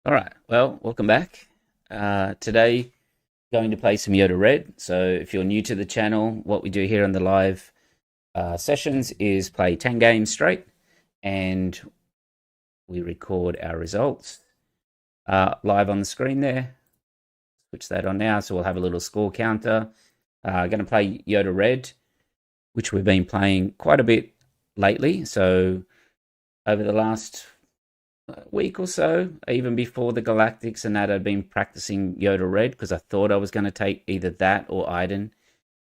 All right. Well, welcome back. Today, going to play some Yoda Red. So, if you're new to the channel, what we do here on the live sessions is play 10 games straight and we record our results live on the screen there. Switch that on now. So, we'll have a little score counter. Going to play Yoda Red, which we've been playing quite a bit lately. So, over the last week or so, even before the Galactics and that, I'd been practicing Yoda Red because I thought I was going to take either that or Iden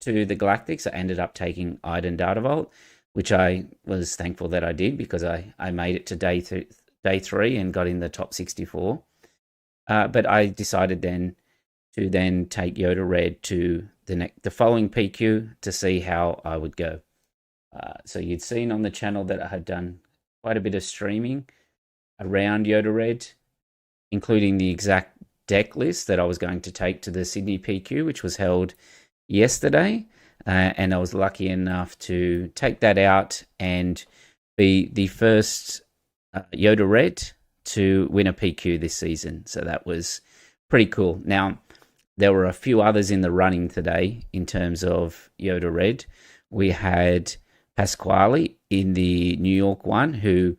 to the Galactics. I ended up taking Iden Data Vault, which I was thankful that I did because I made it to day three and got in the top 64. But I decided then to take Yoda Red to the following PQ to see how I would go. So you'd seen on the channel that I had done quite a bit of streaming around Yoda Red, including the exact deck list that I was going to take to the Sydney PQ, which was held yesterday. And I was lucky enough to take that out and be the first Yoda Red to win a PQ this season. So that was pretty cool. Now, there were a few others in the running today in terms of Yoda Red. We had Pasquale in the New York one who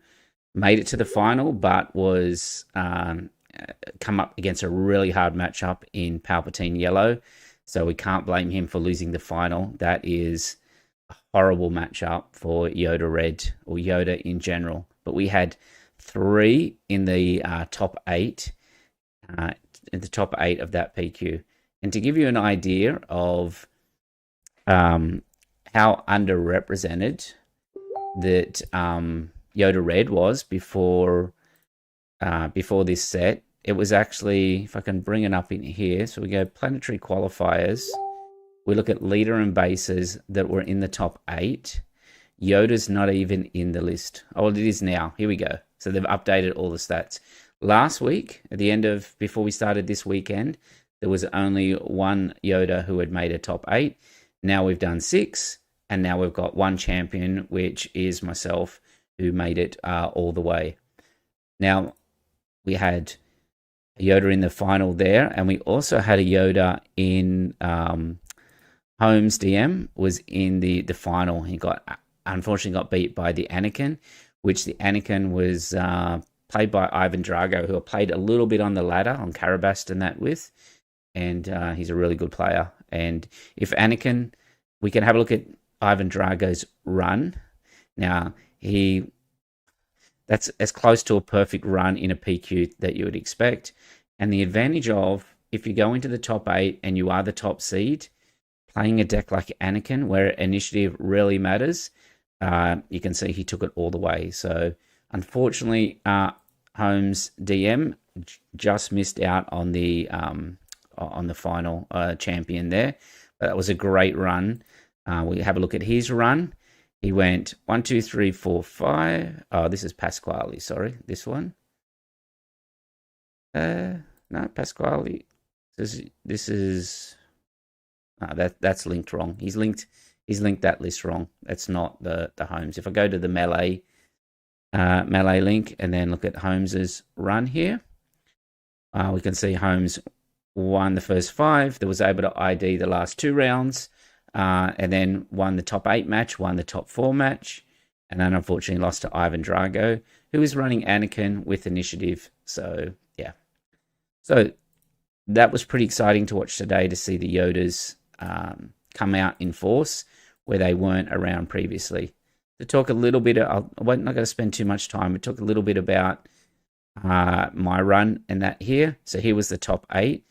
made it to the final, but was come up against a really hard matchup in Palpatine Yellow. So we can't blame him for losing the final. That is a horrible matchup for Yoda Red or Yoda in general. But we had three in the top eight, in the top eight of that PQ. And to give you an idea of how underrepresented that Yoda Red was before this set. It was actually, if I can bring it up in here, so we go planetary qualifiers. We look at leader and bases that were in the top eight. Yoda's not even in the list. Oh, well, it is now. Here we go. So they've updated all the stats. Last week, at the end of, before we started this weekend, there was only one Yoda who had made a top eight. Now we've done six, and now we've got one champion, which is myself, who made it all the way. Now, we had a Yoda in the final there, and we also had a Yoda in Holmes DM was in the final. He unfortunately got beat by the Anakin, which the Anakin was played by Ivan Drago, who I played a little bit on the ladder on Karabast and that with, and he's a really good player. And if Anakin, we can have a look at Ivan Drago's run. Now, that's as close to a perfect run in a PQ that you would expect. And the advantage of, if you go into the top eight and you are the top seed, playing a deck like Anakin, where initiative really matters, you can see he took it all the way. So unfortunately, Holmes DM just missed out on the final champion there. But that was a great run. We have a look at his run. He went 1, 2, 3, 4, 5. Oh, this is Pasquale. Sorry, this one. No, Pasquale. This is that's linked wrong. He's linked that list wrong. That's not the Holmes. If I go to the melee link and then look at Holmes's run here, we can see Holmes won the first 5. That was able to ID the last 2 rounds. And then won the top 8 match, won the top 4 match, and then unfortunately lost to Ivan Drago, who is running Anakin with initiative. So, yeah. So, that was pretty exciting to watch today, to see the Yodas come out in force where they weren't around previously. To talk a little bit, I'm not going to spend too much time, but talk a little bit about my run and that here. So, here was the top 8.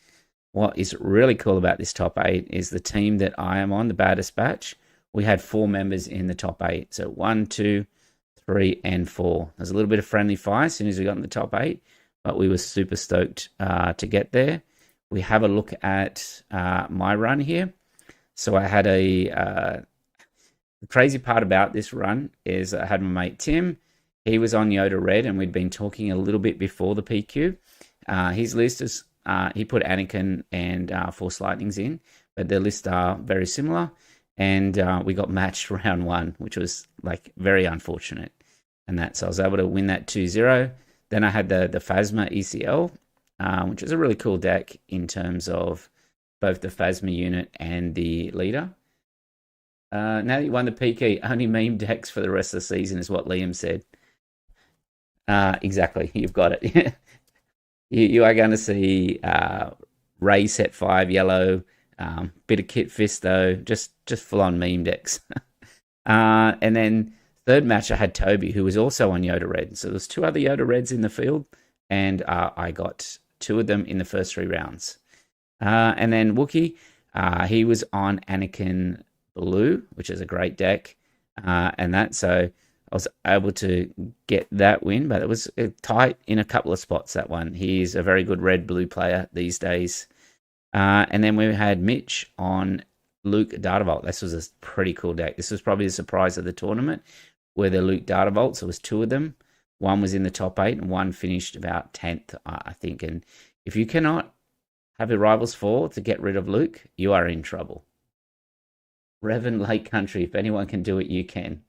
What is really cool about this top 8 is the team that I am on, the Baddest Batch. We had 4 members in the top 8. So 1, 2, 3, and 4. There's a little bit of friendly fire as soon as we got in the top 8, but we were super stoked to get there. We have a look at my run here. So I had the crazy part about this run is I had my mate Tim. He was on Yoda Red, and we'd been talking a little bit before the PQ. His list is he put Anakin and Force Lightnings in, but their lists are very similar. And we got matched round 1, which was like very unfortunate. And so I was able to win that 2-0. Then I had the Phasma ECL, which is a really cool deck in terms of both the Phasma unit and the leader. Now that you won the PK, only meme decks for the rest of the season is what Liam said. Exactly, you've got it. You are going to see Ray set 5 yellow, bit of Kit Fisto, just full on meme decks. And then third match I had Toby, who was also on Yoda Red. So there's 2 other Yoda Reds in the field, and I got 2 of them in the first 3 rounds. And then Wookie, he was on Anakin Blue, which is a great deck, and that, so I was able to get that win, but it was tight in a couple of spots, that one. He's a very good red-blue player these days. And then we had Mitch on Luke Datavolt. This was a pretty cool deck. This was probably the surprise of the tournament, where the Luke Datavolts, there was 2 of them. One was in the top 8, and one finished about 10th, I think. And if you cannot have a Rivals 4 to get rid of Luke, you are in trouble. Revan Lake Country, if anyone can do it, you can.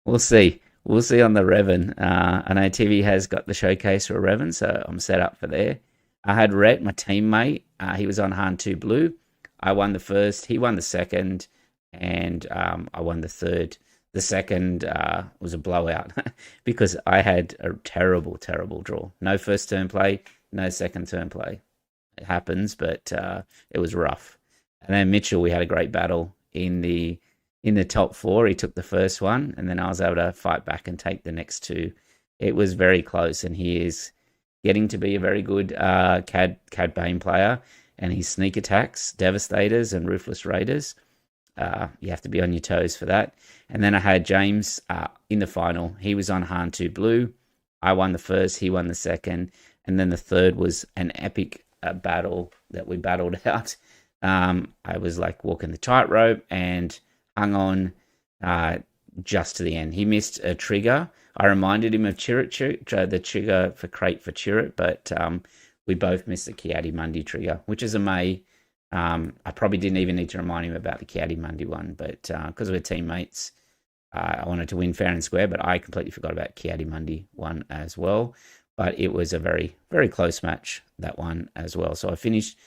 We'll see. We'll see on the Revan. I know TV has got the showcase for Revan, so I'm set up for there. I had Rhett, my teammate. He was on Han 2 Blue. I won the first. He won the second. And I won the third. The second was a blowout because I had a terrible, terrible draw. No first turn play, no second turn play. It happens, but it was rough. And then Mitchell, we had a great battle in the top 4. He took the first one, and then I was able to fight back and take the next 2. It was very close, and he is getting to be a very good Cad Bane player. And his sneak attacks, Devastators, and Ruthless Raiders, you have to be on your toes for that. And then I had James in the final. He was on Han 2 Blue. I won the first, he won the second, and then the third was an epic battle that we battled out. I was like walking the tightrope and hung on just to the end. He missed a trigger. I reminded him of Chirrut, the trigger for crate for Chirrut, but we both missed the Ki-Adi-Mundi trigger, which is a May. I probably didn't even need to remind him about the Ki-Adi-Mundi one, but because we're teammates, I wanted to win fair and square, but I completely forgot about Ki-Adi-Mundi one as well. But it was a very, very close match, that one as well. So I finished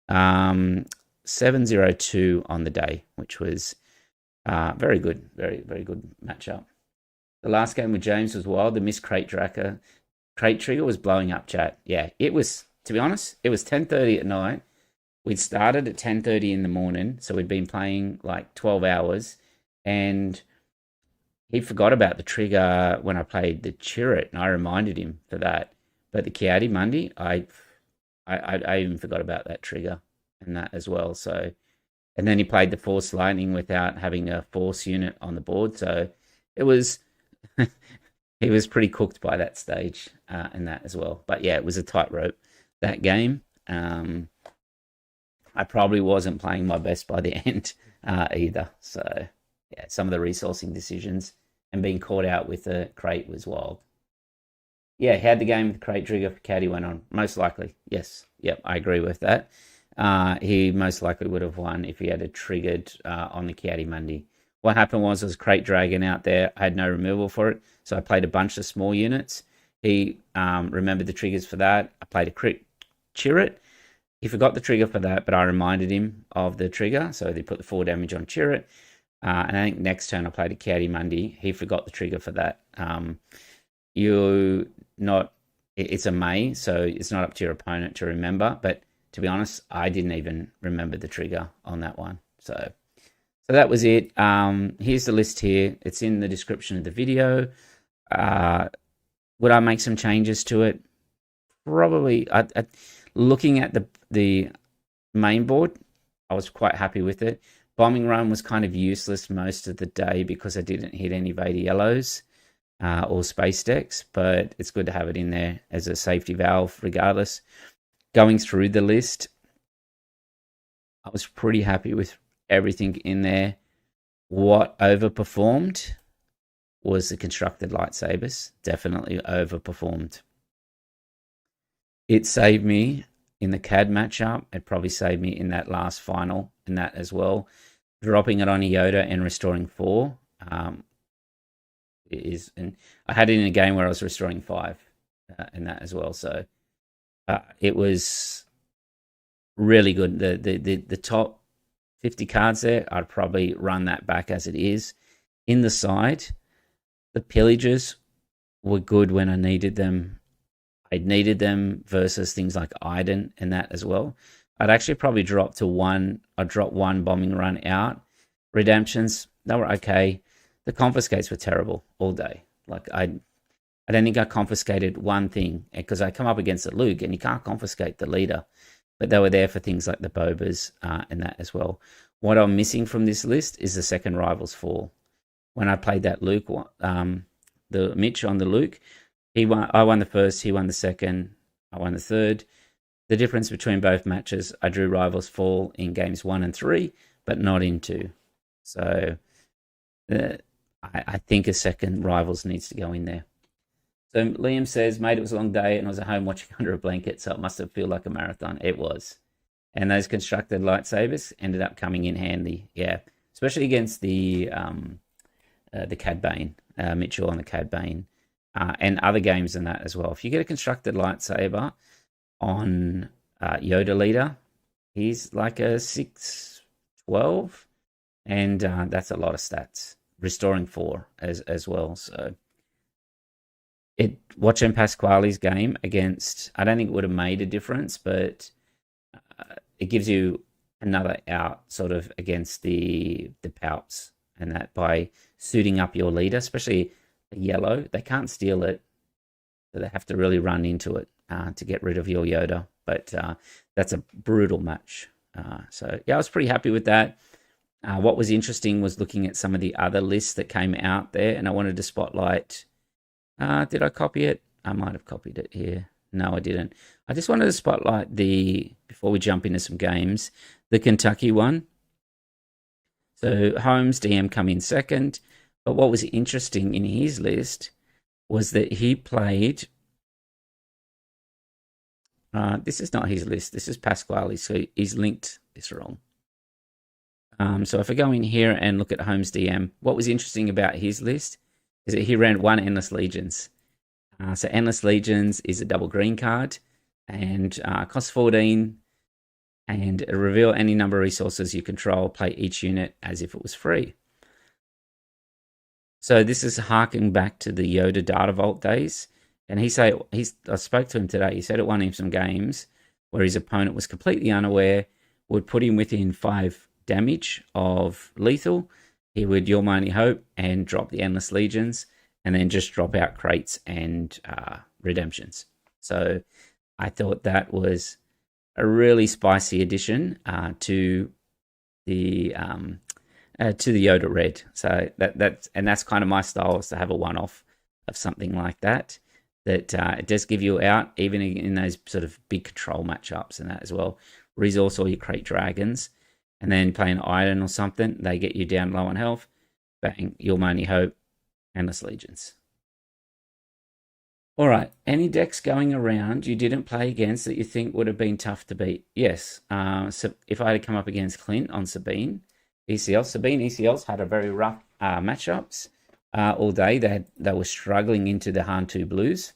7-0-2 on the day, which was very good, very, very good matchup. The last game with James was wild. The missed crate trigger was blowing up chat. Yeah, it was, to be honest, it was 10:30 at night. We'd started at 10:30 in the morning, so we'd been playing like 12 hours, and he forgot about the trigger when I played the Chirrut, and I reminded him for that. But the Ki-Adi-Mundi, I even forgot about that trigger and that as well. So, and then he played the Force Lightning without having a Force unit on the board, so it was he was pretty cooked by that stage and that as well. But yeah, it was a tightrope, that game. I probably wasn't playing my best by the end either. So yeah, some of the resourcing decisions and being caught out with the crate was wild. Yeah, had the game with the crate trigger for Caddy went on. Most likely, yes. Yep, I agree with that. He most likely would have won if he had it triggered on the Ki-Adi-Mundi. What happened was Crate Dragon out there. I had no removal for it, so I played a bunch of small units. He remembered the triggers for that. I played a crit Chirrut. He forgot the trigger for that, but I reminded him of the trigger, so they put the 4 damage on Chirrut. And I think next turn I played a Ki-Adi-Mundi. He forgot the trigger for that. It's a May, so it's not up to your opponent to remember. But to be honest, I didn't even remember the trigger on that one. So that was it. Here's the list here. It's in the description of the video. Would I make some changes to it? Probably. Looking at the main board, I was quite happy with it. Bombing Run was kind of useless most of the day because I didn't hit any Vader Yellows or Space Decks, but it's good to have it in there as a safety valve regardless. Going through the list, I was pretty happy with everything in there. What overperformed was the constructed lightsabers. Definitely overperformed. It saved me in the CAD matchup. It probably saved me in that last final and that as well. Dropping it on a Yoda and restoring 4 and I had it in a game where I was restoring 5 and that as well. So It was really good. The top 50 cards there, I'd probably run that back as it is. In the side, the pillages were good when I needed them. I needed them versus things like Iden and that as well. I'd actually probably drop to one. I'd drop one bombing run out. Redemptions, they were okay. The confiscates were terrible all day. Like I don't think I confiscated one thing because I come up against a Luke and you can't confiscate the leader. But they were there for things like the Bobas and that as well. What I'm missing from this list is the second Rivals Fall. When I played that Luke, the Mitch on the Luke, I won the first, he won the second, I won the third. The difference between both matches, I drew Rivals Fall in games 1 and 3, but not in 2. So I think a second Rivals needs to go in there. So Liam says, mate, it was a long day and I was at home watching under a blanket, so it must have felt like a marathon. It was. And those constructed lightsabers ended up coming in handy, yeah, especially against the Cad Bane, Mitchell on the Cad Bane, and other games than that as well. If you get a constructed lightsaber on Yoda Leader, he's like a 612, and that's a lot of stats. Restoring 4 as well, so... Watching Pasquale's game against, I don't think it would have made a difference, but it gives you another out sort of against the Palps, and that by suiting up your leader, especially the yellow, they can't steal it, so they have to really run into it to get rid of your Yoda. But that's a brutal match. So yeah, I was pretty happy with that. What was interesting was looking at some of the other lists that came out there, and I wanted to spotlight. Did I copy it? I might have copied it here. No, I didn't. I just wanted to spotlight before we jump into some games, the Kentucky one. So Holmes, DM come in second. But what was interesting in his list was that he played... this is not his list. This is Pasquale, so he's linked this wrong. So if I go in here and look at Holmes DM, what was interesting about his list is that he ran 1 Endless Legions. So Endless Legions is a double green card and costs 14, and reveal any number of resources you control, play each unit as if it was free. So this is harking back to the Yoda Data Vault days, and I spoke to him today, he said it won him some games where his opponent was completely unaware, would put him within 5 damage of lethal, he would Your Mighty Hope and drop the Endless Legions, and then just drop out crates and redemptions. So I thought that was a really spicy addition to the Yoda Red. So that's kind of my style, is to have a one-off of something like that. That it does give you out even in those sort of big control matchups and that as well. Resource all your crate dragons. And then play an Iden or something, they get you down low on health. Bang, Your Mighty Hope, Endless Legions. All right, any decks going around you didn't play against that you think would have been tough to beat? Yes. So if I had come up against Clint on Sabine ECLs had a very rough matchups all day. They were struggling into the Han 2 Blues.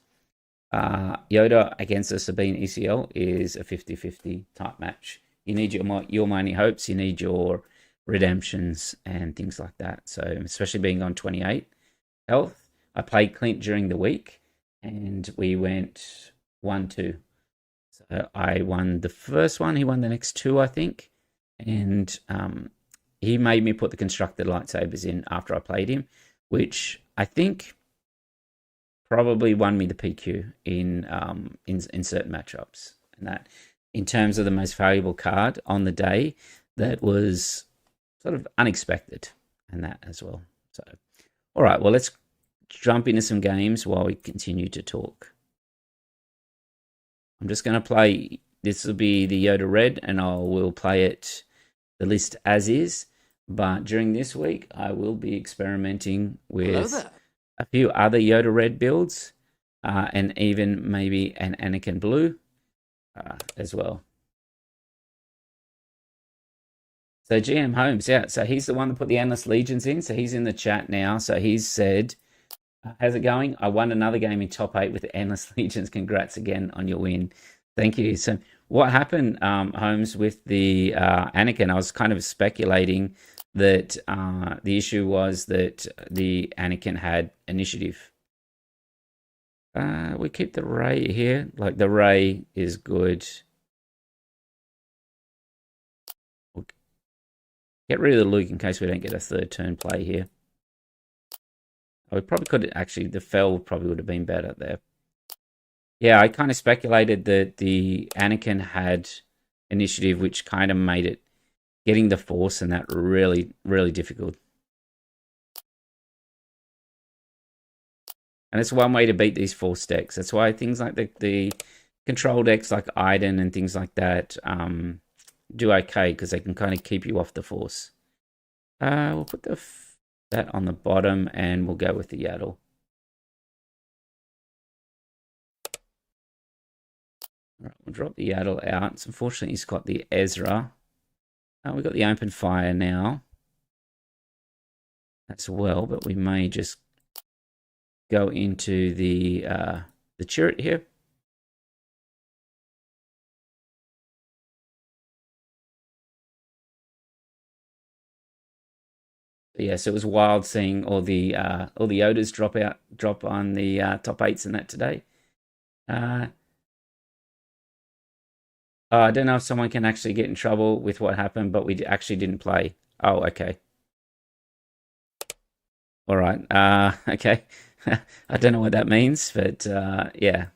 Yoda against a Sabine ECL is a 50-50 type match. You need your Mighty Hopes, you need your redemptions and things like that. So especially being on 28 health. I played Clint during the week and we went 1-2. So I won the first one, he won the next 2, I think. And he made me put the constructed lightsabers in after I played him, which I think probably won me the PQ in certain matchups. And that, in terms of the most valuable card on the day, that was sort of unexpected, and that as well. So, all right, well, let's jump into some games while we continue to talk. I'm just going to play, this will be the Yoda Red, and I will play it, the list as is, but during this week, I will be experimenting with a few other Yoda Red builds, and even maybe an Anakin Blue. As well. So GM Holmes, yeah, so he's the one that put the Endless Legions in, so he's in the chat now. So he's said, how's it going? I won another game in top 8 with the Endless Legions. Congrats again on your win. Thank you. So, what happened, Holmes, with the Anakin? I was kind of speculating that the issue was that the Anakin had initiative. We keep the Ray here. Like the Ray is good. We'll get rid of the Luke in case we don't get a third turn play here. We probably could actually. The Fell probably would have been better there. Yeah, I kind of speculated that the Anakin had initiative, which kind of made it getting the Force and that really, really difficult. And it's one way to beat these Force decks. That's why things like the control decks like Iden and things like that do okay because they can kind of keep you off the Force. We'll put that on the bottom and we'll go with the Yaddle. All right, we'll drop the Yaddle out. So unfortunately, he's got the Ezra. We've got the open fire now as well, but we may just go into the turret here. Yeah, so it was wild seeing all the Yodas drop on the top eights and that today. I don't know if someone can actually get in trouble with what happened, but we actually didn't play. Oh, okay. All right. Okay. I don't know what that means, but yeah.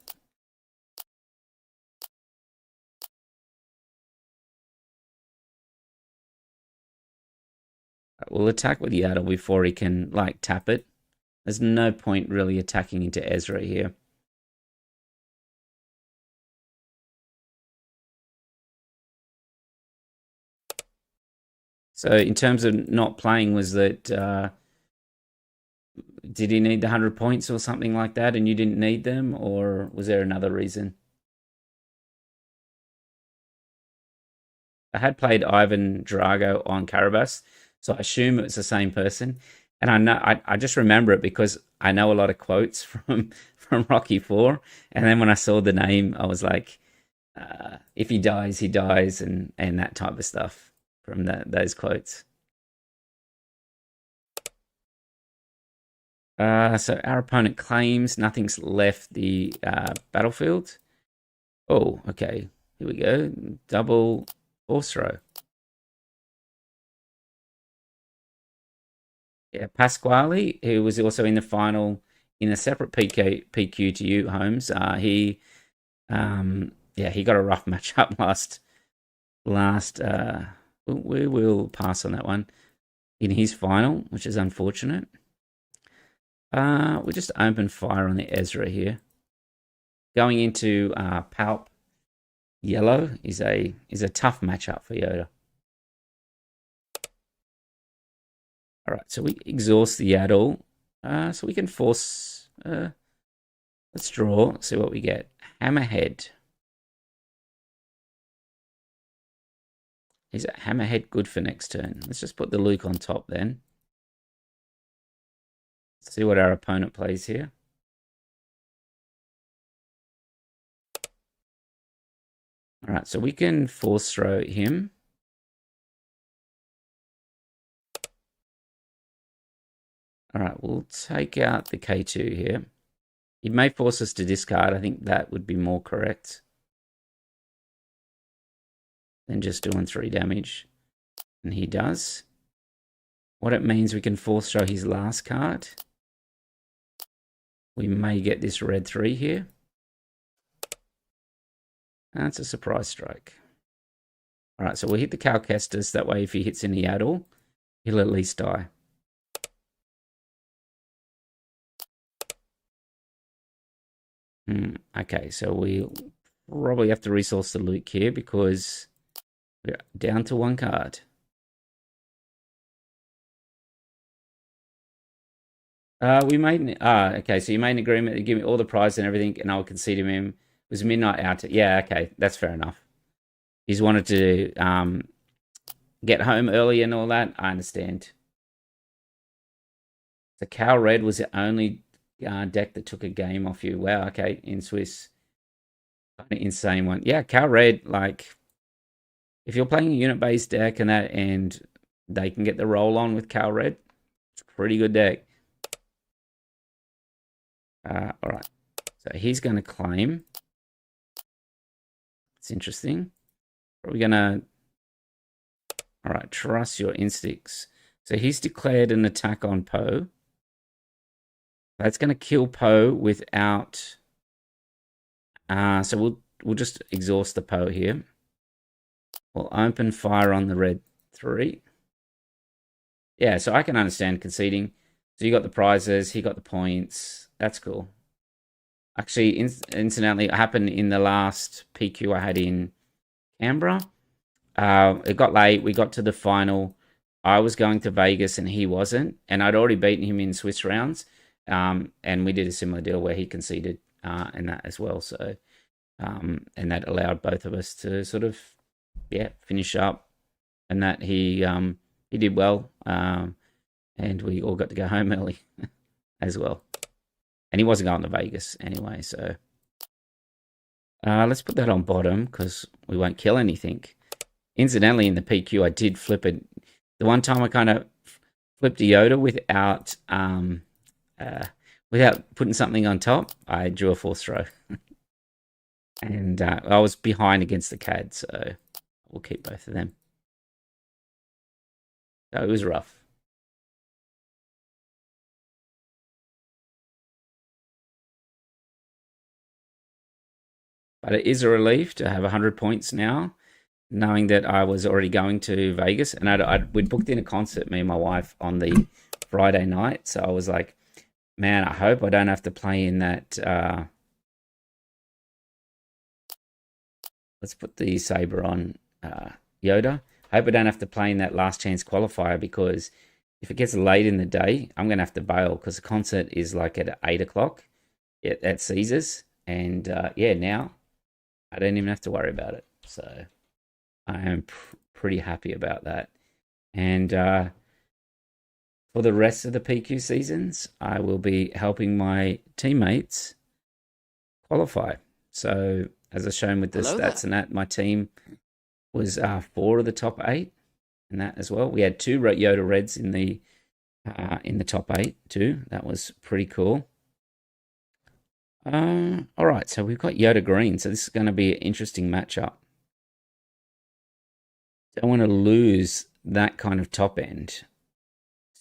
We'll attack with Yaddle before he can like tap it. There's no point really attacking into Ezra here. So in terms of not playing, was that did he need the 100 points or something like that, and you didn't need them, or was there another reason? I had played Ivan Drago on Carabas, so I assume it's the same person. And I know I just remember it because I know a lot of quotes from Rocky Four. And then when I saw the name, I was like, "If he dies," and that type of stuff from those quotes. So our opponent claims nothing's left the battlefield. Oh, okay. Here we go. Double force throw. Yeah, Pasquale, who was also in the final in a separate PQ to you, Holmes. Yeah, he got a rough matchup last. We will pass on that one in his final, which is unfortunate. We just open fire on the Ezra here. Going into Palp Yellow is a tough matchup for Yoda. All right, so we exhaust the Yaddle, so we can force. Let's draw. See what we get. Hammerhead. Is that Hammerhead good for next turn? Let's just put the Luke on top then. Let's see what our opponent plays here. All right, so we can force throw him. All right, we'll take out the K2 here. It may force us to discard. I think that would be more correct than just doing 3 damage. And he does. What it means, we can force throw his last card. We may get this red 3 here. That's a surprise strike. All right, so we'll hit the Cal Kestis. That way, if he hits any Yaddle, he'll at least die. Okay, so we'll probably have to resource the Luke here because we're down to 1 card. We made okay, so you made an agreement to give me all the prize and everything, and I'll concede him. It was midnight out. Yeah, okay, that's fair enough. He's wanted to get home early and all that. I understand. The Cal Red was the only deck that took a game off you. Wow, okay, in Swiss. kind of insane one. Yeah, Cal Red, like, if you're playing a unit-based deck and that, and they can get the roll on with Cal Red, it's a pretty good deck. All right, so he's going to claim. It's interesting. Probably going to... All right, trust your instincts. So he's declared an attack on Poe. That's going to kill Poe without... so we'll just exhaust the Poe here. We'll open fire on the red 3. Yeah, so I can understand conceding. So you got the prizes, he got the points. That's cool. Actually, incidentally, it happened in the last PQ I had in Canberra. It got late. We got to the final. I was going to Vegas and he wasn't. And I'd already beaten him in Swiss rounds. And we did a similar deal where he conceded in that as well. So, and that allowed both of us to sort of, finish up. And that he did well. And we all got to go home early as well. And he wasn't going to Vegas anyway, so... let's put that on bottom, because we won't kill anything. Incidentally, in the PQ, I did flip it. The one time I kind of flipped a Yoda without putting something on top, I drew a force throw. And I was behind against the CAD, so we'll keep both of them. So it was rough. But it is a relief to have 100 points now, knowing that I was already going to Vegas. And we'd booked in a concert, me and my wife, on the Friday night. So I was like, man, I hope I don't have to play in that. Let's put the Saber on Yoda. I hope I don't have to play in that last chance qualifier, because if it gets late in the day, I'm going to have to bail, because the concert is like at 8 o'clock at Caesars. And now I don't even have to worry about it. So I am pretty happy about that. And for the rest of the PQ seasons, I will be helping my teammates qualify. So as I've shown with the stats and that, my team was 4 of the top 8 and that as well. We had 2 Yoda Reds in the top 8 too. That was pretty cool. All right, so we've got Yoda Green, so this is going to be an interesting matchup. Don't want to lose that kind of top end.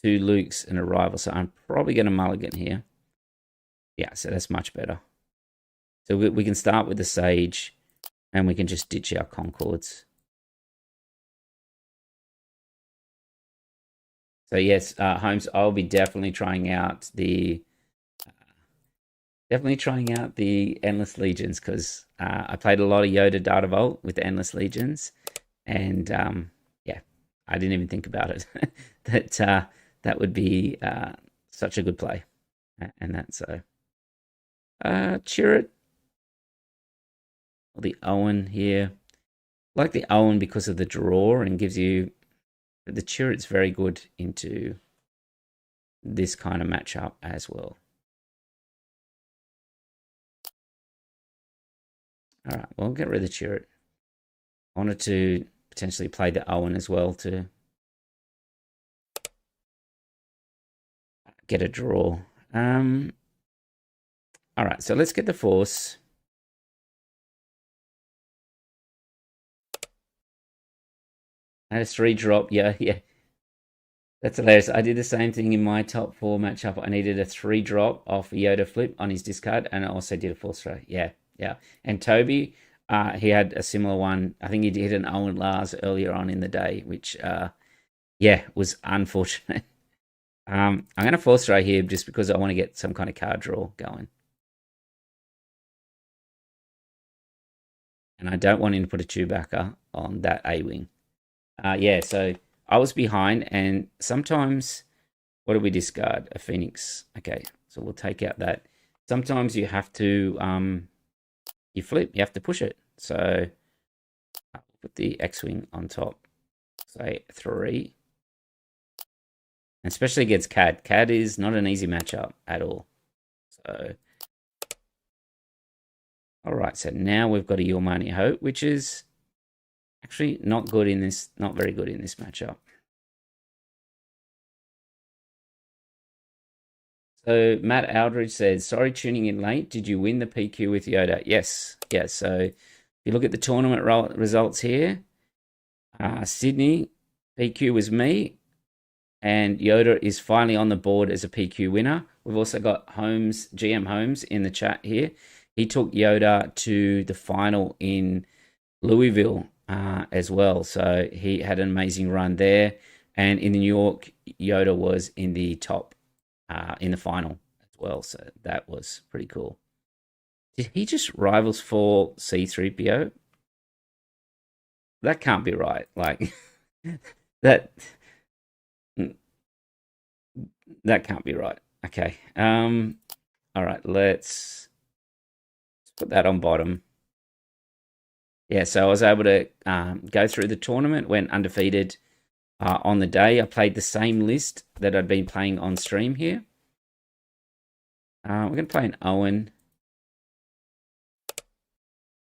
2 Lukes and a rival, so I'm probably going to mulligan here. Yeah, so that's much better. So we can start with the Sage, and we can just ditch our Concords. So yes, Holmes, I'll be definitely trying out the... Endless Legions, because I played a lot of Yoda Data Vault with the Endless Legions, and I didn't even think about it that would be such a good play, and that's so. Chirrut, or the Owen here. I like the Owen because of the draw and gives you... The Chirrut's very good into this kind of matchup as well. All right, well, get rid of the Chirrut. I wanted to potentially play the Owen as well to get a draw. All right, so let's get the Force. I had a 3 drop. Yeah. That's hilarious. I did the same thing in my top 4 matchup. I needed a 3 drop off Yoda flip on his discard, and I also did a force throw. Yeah. And Toby, he had a similar one. I think he did an Owen Lars earlier on in the day, which, was unfortunate. I'm going to force throw here just because I want to get some kind of card draw going. And I don't want him to put a Chewbacca on that A-Wing. So I was behind, and sometimes... What do we discard? A Phoenix. Okay, so we'll take out that. Sometimes you have to... you flip, you have to push it. So I'll put the X-Wing on top. Say 3. And especially against CAD. CAD is not an easy matchup at all. So, All right, so now we've got a Yormani Hope, which is actually not good in this, not very good in this matchup. So Matt Aldridge says, sorry tuning in late. Did you win the PQ with Yoda? Yes. Yes. So if you look at the tournament results here, Sydney PQ was me, and Yoda is finally on the board as a PQ winner. We've also got Holmes, GM Holmes, in the chat here. He took Yoda to the final in Louisville as well. So he had an amazing run there. And in New York, Yoda was in the top, in the final as well. So that was pretty cool. Did he just rivals for C3PO? That can't be right. Like, that that can't be right. Okay. All right, let's put that on bottom. Yeah, so I was able to go through the tournament, went undefeated on the day. I played the same list that I'd been playing on stream here. We're going to play an Owen.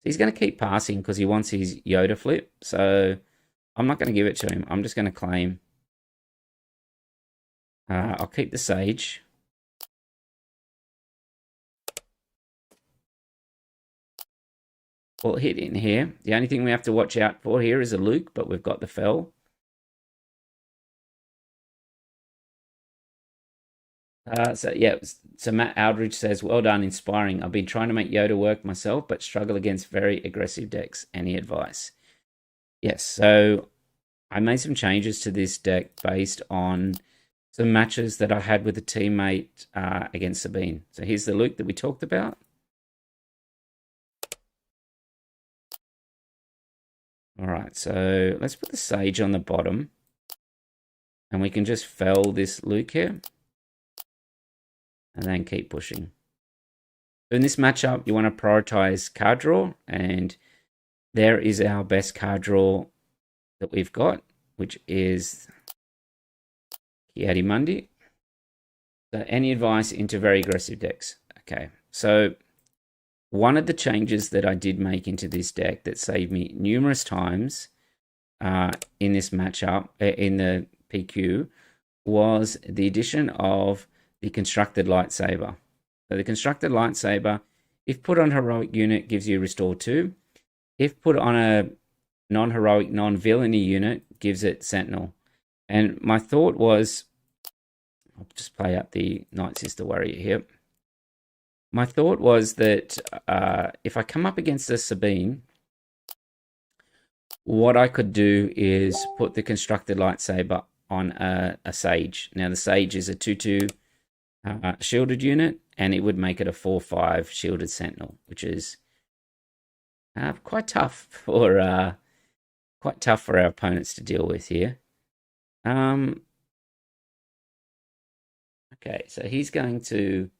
He's going to keep passing because he wants his Yoda flip. So I'm not going to give it to him. I'm just going to claim. I'll keep the Sage. We'll hit in here. The only thing we have to watch out for here is a Luke, but we've got the Fell. So Matt Aldridge says, well done, inspiring. I've been trying to make Yoda work myself, but struggle against very aggressive decks. Any advice? Yes, so I made some changes to this deck based on some matches that I had with a teammate against Sabine. So here's the Luke that we talked about. All right, so let's put the Sage on the bottom. And we can just fell this Luke here. And then keep pushing. So in this matchup, you want to prioritize card draw. And there is our best card draw that we've got, which is Kiadi Mundi. So any advice into very aggressive decks? Okay, so one of the changes that I did make into this deck that saved me numerous times in this matchup, in the PQ, was the addition of the constructed lightsaber. So the constructed lightsaber, if put on heroic unit, gives you restore 2. If put on a non-heroic, non-villainy unit, gives it sentinel. And my thought was, I'll just play out the Night Sister Warrior here. My thought was that if I come up against a Sabine, what I could do is put the constructed lightsaber on a Sage. Now the Sage is a 2/2 shielded unit, and it would make it a 4/5 shielded sentinel, which is quite tough for our opponents to deal with here. Okay, so he's going to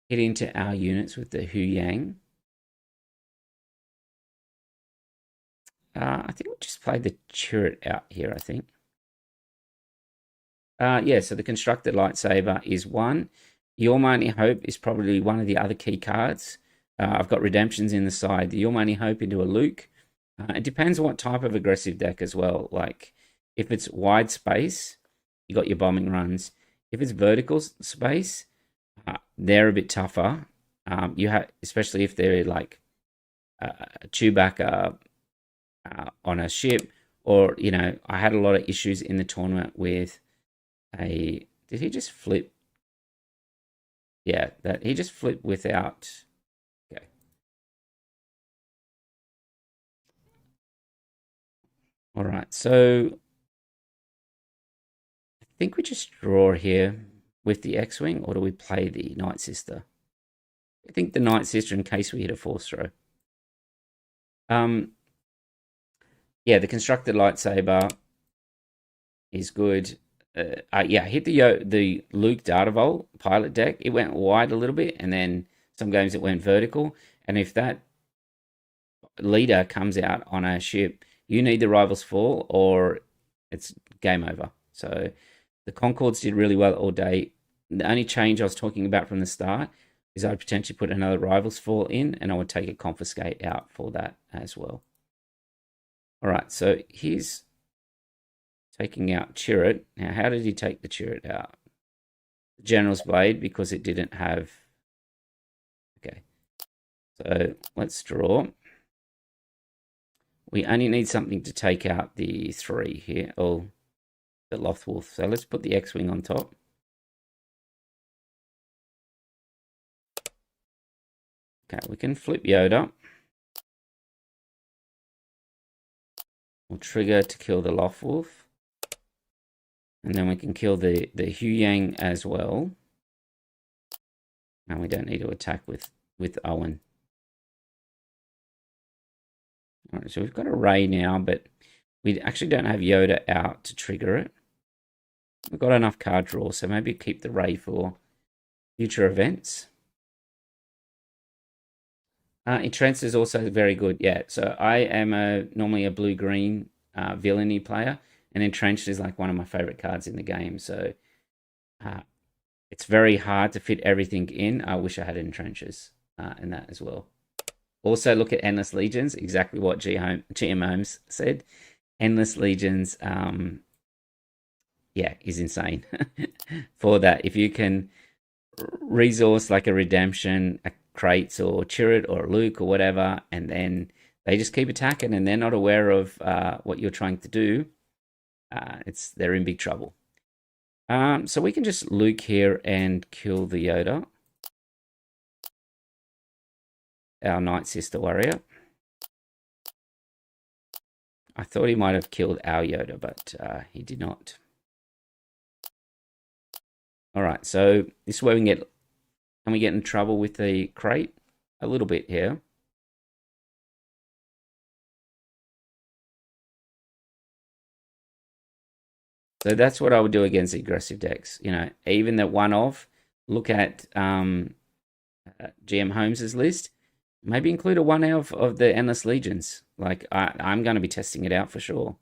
hit into our units with the Hu Yang. I think we just played the turret out here, I think. Yeah, so the constructed lightsaber is 1. Your Mighty Hope is probably one of the other key cards. I've got redemptions in the side. The Your Mighty Hope into a Luke. It depends on what type of aggressive deck as well. Like, if it's wide space, you got your bombing runs. If it's vertical space, they're a bit tougher. You have, especially if they're like a Chewbacca on a ship, or I had a lot of issues in the tournament with a. Did he just flip? Yeah, that he just flipped without. Okay. All right, so I think we just draw here with the X-Wing, or do we play the Night Sister? I think the Night Sister in case we hit a force throw. Yeah, the constructed lightsaber is good. Yeah, hit the Luke Dartavolt pilot deck. It went wide a little bit, and then some games it went vertical. And if that leader comes out on a ship, you need the Rivals Fall, or it's game over. So the Concords did really well all day. The only change I was talking about from the start is I'd potentially put another Rivals Fall in, and I would take a Confiscate out for that as well. All right, so he's taking out Chirrut. Now, how did he take the Chirrut out? The General's Blade, because it didn't have... Okay, so let's draw. We only need something to take out the 3 here, or the Lothwolf. So let's put the X-Wing on top. Okay, we can flip Yoda. We'll trigger to kill the Lothwolf. And then we can kill the Huyang as well. And we don't need to attack with Owen. All right, so we've got a Ray now, but we actually don't have Yoda out to trigger it. We've got enough card draw, so maybe keep the Ray for future events. Entrenched is also very good, yeah. So I am normally a blue-green villainy player, and Entrenched is like one of my favorite cards in the game. So it's very hard to fit everything in. I wish I had Entrenches in that as well. Also, look at Endless Legions, exactly what GM Holmes said. Endless Legions, yeah, is insane for that. If you can resource like a Redemption, a Crates or Chirrut or Luke or whatever, and then they just keep attacking and they're not aware of what you're trying to do, they're in big trouble. So we can just Luke here and kill the Yoda, our Night Sister Warrior. I thought he might have killed our Yoda, but he did not. All right, so this is where we can we get in trouble with the crate? A little bit here. So that's what I would do against aggressive decks. You know, even that one off, look at GM Holmes's list. Maybe include a one of the Endless Legions. Like, I'm going to be testing it out for sure.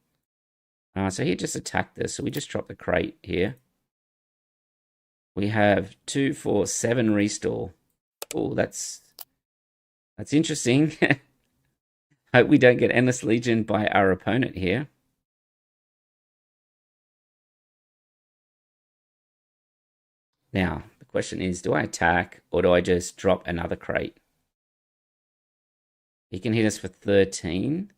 So he just attacked this. So we just drop the crate here. We have 2, 4, 7 restore. Oh, that's interesting. Hope we don't get Endless Legion by our opponent here. Now, the question is, do I attack or do I just drop another crate? He can hit us for 13.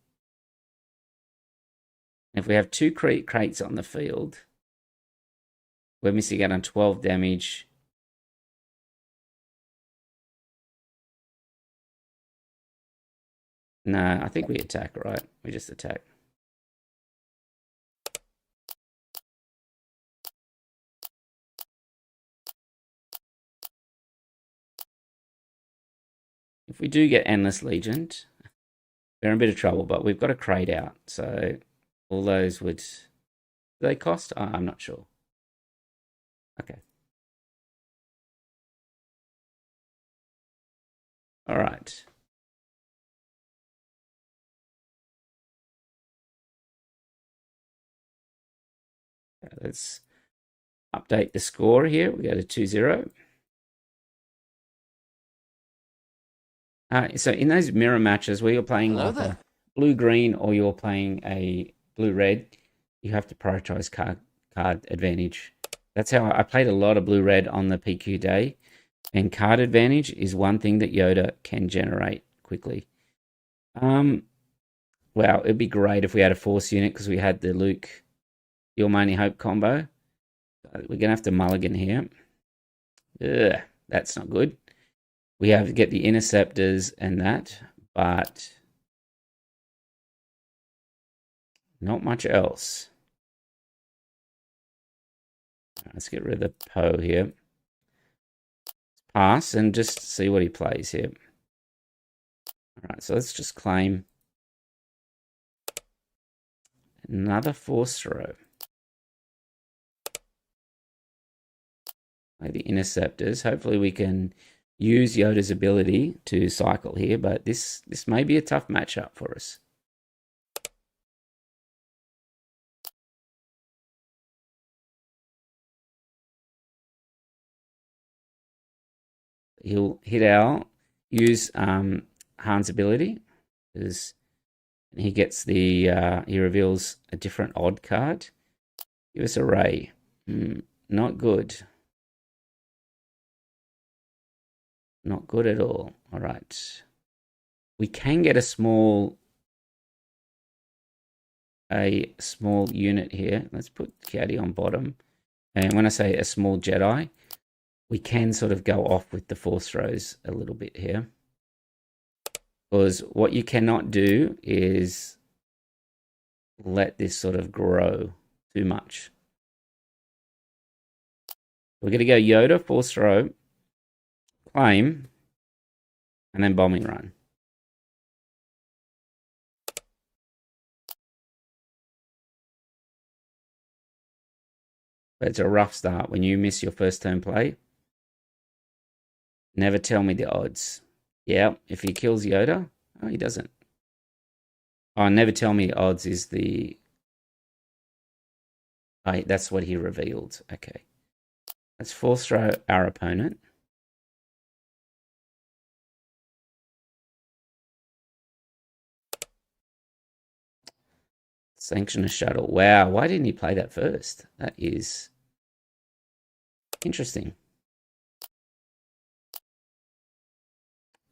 If we have 2 crates on the field, we're missing out on 12 damage. No, I think we attack, right? We just attack. If we do get Endless Legion, we're in a bit of trouble, but we've got a crate out. So all those would... Do they cost? I'm not sure. Okay. All right. Let's update the score here. We go to 2-0. So in those mirror matches where you're playing like a blue-green or you're playing a blue-red, you have to prioritize card advantage. That's how I played a lot of blue-red on the PQ day. And card advantage is one thing that Yoda can generate quickly. Wow, it'd be great if we had a Force unit because we had the Luke, Your Only Hope combo. We're going to have to mulligan here. Ugh, that's not good. We have to get the Interceptors and that, but not much else. Let's get rid of the Poe here. Pass and just see what he plays here. All right, so let's just claim another Force throw. The Interceptors. Hopefully we can use Yoda's ability to cycle here, but this may be a tough matchup for us. he'll use Han's ability, because he gets he reveals a different odd card. Give us a ray. Not good. Not good at all. All right. We can get a small unit here. Let's put Caddy on bottom. And when I say a small Jedi, we can sort of go off with the force throws a little bit here. Because what you cannot do is let this sort of grow too much. We're going to go Yoda, force throw, claim, and then bombing run. But it's a rough start when you miss your first turn play. Never tell me the odds. Yeah, if he kills Yoda. Oh, he doesn't. Oh, never tell me the odds is the... Oh, that's what he revealed. Okay. Let's force throw our opponent. Sanction a shuttle. Wow, why didn't he play that first? That is interesting.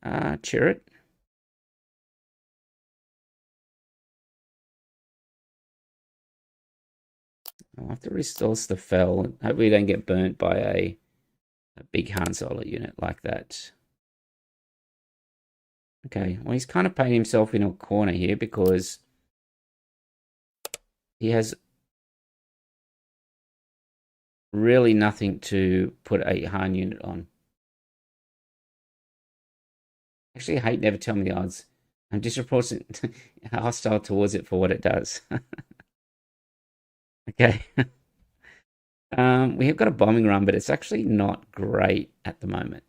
Chirrut. I'll have to restore the fell. Hope we don't get burnt by a big Han Solo unit like that. Okay, well, he's kind of painted himself in a corner here because he has really nothing to put a Han unit on. Actually, I hate never tell me the odds. I'm disproportionately hostile towards it for what it does. Okay. We have got a bombing run, but it's actually not great at the moment.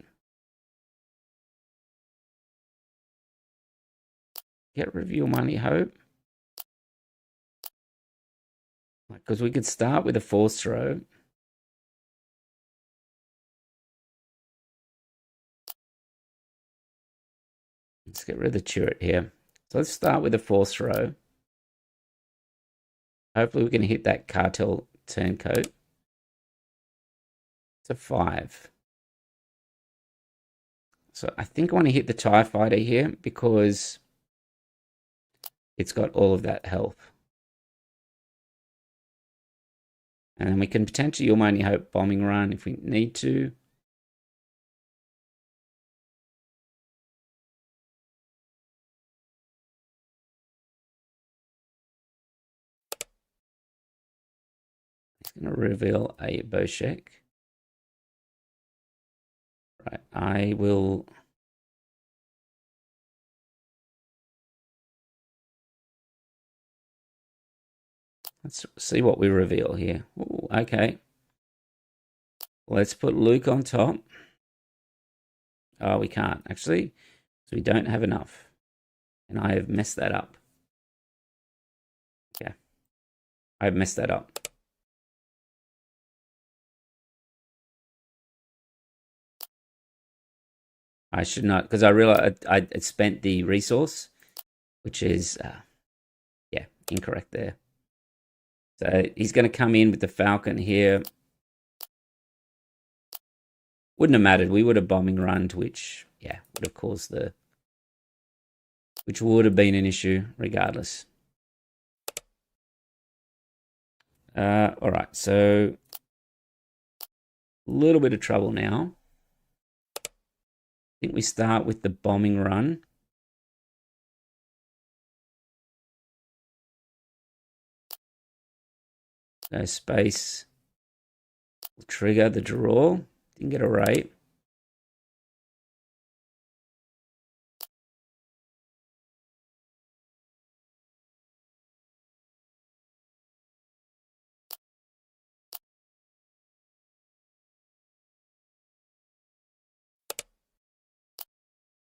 Get review money, hope. Because we could start with a force throw. Let's get rid of the turret here. So let's start with a force throw. Hopefully we can hit that cartel turncoat. It's a 5. So I think I want to hit the TIE fighter here because it's got all of that health. And then we can potentially only hope bombing run if we need to. It's going to reveal a Boshek. Right, I will... Let's see what we reveal here. Ooh, okay. Let's put Luke on top. Oh, we can't, actually. So we don't have enough. And I have messed that up. Yeah. I've messed that up. I should not, because I realized I spent the resource, which is, yeah, incorrect there. So he's going to come in with the Falcon here. Wouldn't have mattered. We would have bombing run, which, yeah, would have caused which would have been an issue regardless. All right, so a little bit of trouble now. I think we start with the bombing run. So space will trigger the draw. Didn't get a rate.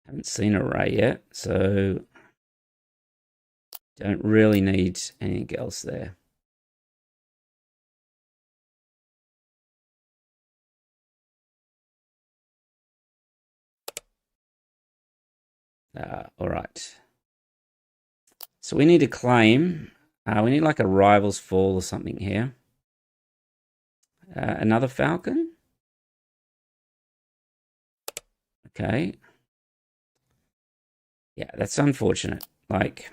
Haven't seen a ray yet, so don't really need anything else there. All right. So we need to claim. We need like a rival's fall or something here. Another falcon. Okay. Yeah, that's unfortunate. Like,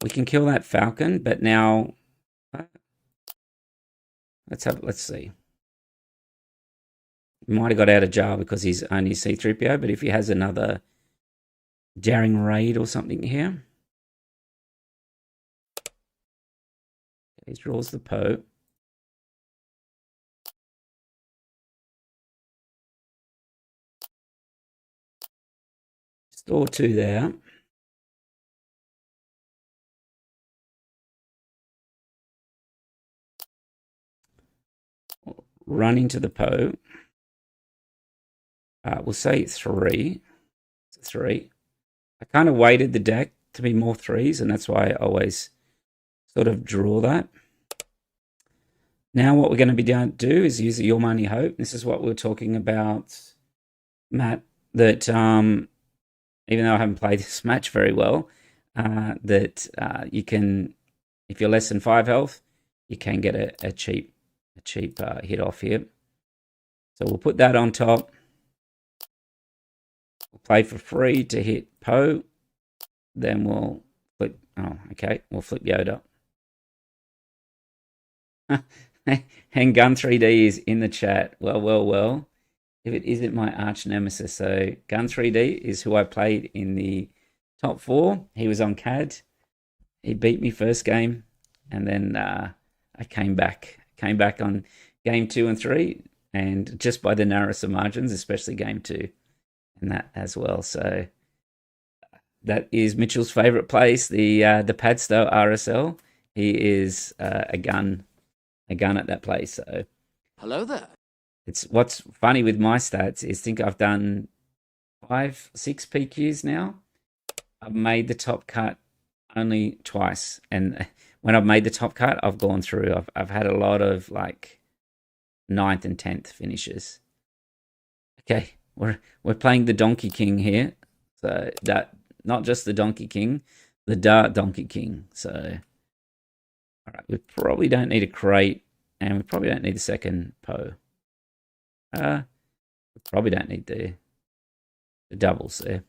we can kill that falcon, but now let's see. He might have got out of jail because he's only C3PO, but if he has another Jarring Raid or something here. He draws the Poe. Store 2 there. Run into the Poe. We'll say 3. It's 3. I kind of weighted the deck to be more 3s, and that's why I always sort of draw that. Now what we're going to be doing do is use the Your Money Hope. This is what we were talking about, Matt, that even though I haven't played this match very well, that you can, if you're less than 5 health, you can get a cheap hit off here. So we'll put that on top. We'll play for free to hit Poe. Then we'll flip. Oh, okay. We'll flip Yoda. And Gun 3D is in the chat. Well. If it isn't my arch nemesis. So Gun 3D is who I played in the top 4. He was on CAD. He beat me first game. And then I came back on game 2 and 3. And just by the narrowest of margins, especially game 2. And that as well. So that is Mitchell's favorite place, the Padstow RSL. He is a gun at that place. So hello there. It's what's funny with my stats is think I've done 5, 6 PQs now. I've made the top cut only twice, and when I've made the top cut, I've gone through. I've had a lot of like 9th and 10th finishes. Okay, we're playing the Donkey King here, so that not just the Donkey King, the Dark Donkey King. So, all right, we probably don't need a crate, and we probably don't need a second Poe. We probably don't need the doubles there.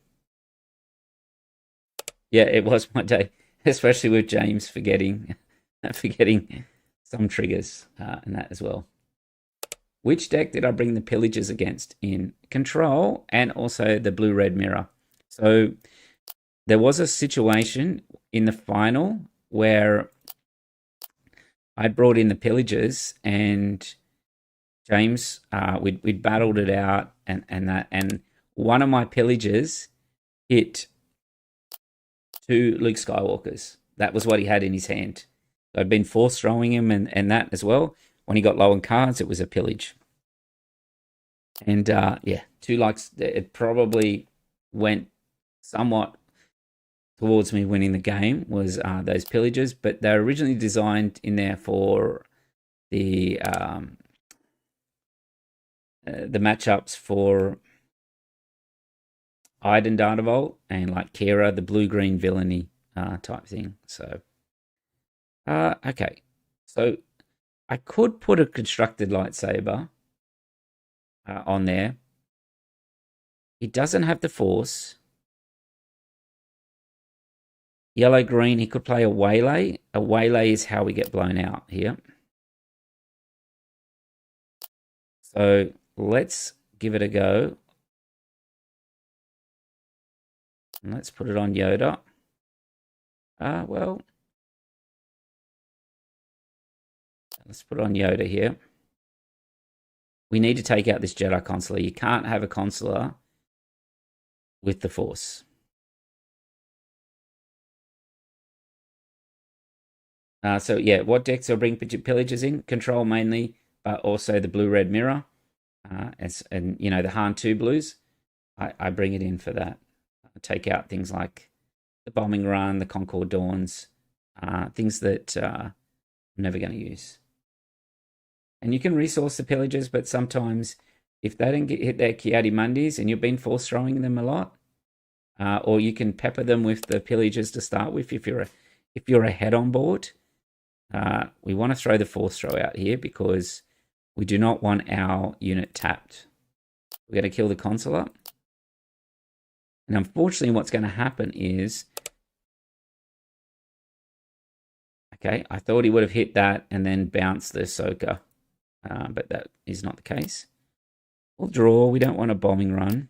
Yeah, it was my day, especially with James forgetting some triggers and that as well. Which deck did I bring the pillagers against in Control and also the blue-red mirror? So there was a situation in the final where I brought in the pillagers and James, we'd battled it out and one of my pillagers hit 2 Luke Skywalkers. That was what he had in his hand. So I'd been force throwing him and that as well. When he got low on cards, it was a pillage. And yeah, 2 likes. It probably went somewhat towards me winning the game was those pillagers, but they're originally designed in there for the matchups for Iden Darnavolt and like Kira, the blue-green villainy type thing. So, okay. So I could put a constructed lightsaber on there. He doesn't have the force. Yellow-green, he could play a waylay. A waylay is how we get blown out here. So let's give it a go. And let's put it on Yoda. Well, let's put it on Yoda here. We need to take out this Jedi Consular. You can't have a Consular with the Force. So yeah, what decks will bring pillagers in? Control mainly, but also the blue-red mirror. And you know, the Han 2 blues. I bring it in for that. Take out things like the Bombing Run, the Concord Dawns, things that I'm never going to use. And you can resource the pillagers, but sometimes if they don't hit their Kiadi Mondays and you've been force throwing them a lot, or you can pepper them with the pillages to start with if you're ahead on board. We want to throw the force throw out here because we do not want our unit tapped. We're going to kill the consular. And unfortunately, what's going to happen is, okay, I thought he would have hit that and then bounced the Ahsoka, but that is not the case. We'll draw. We don't want a bombing run.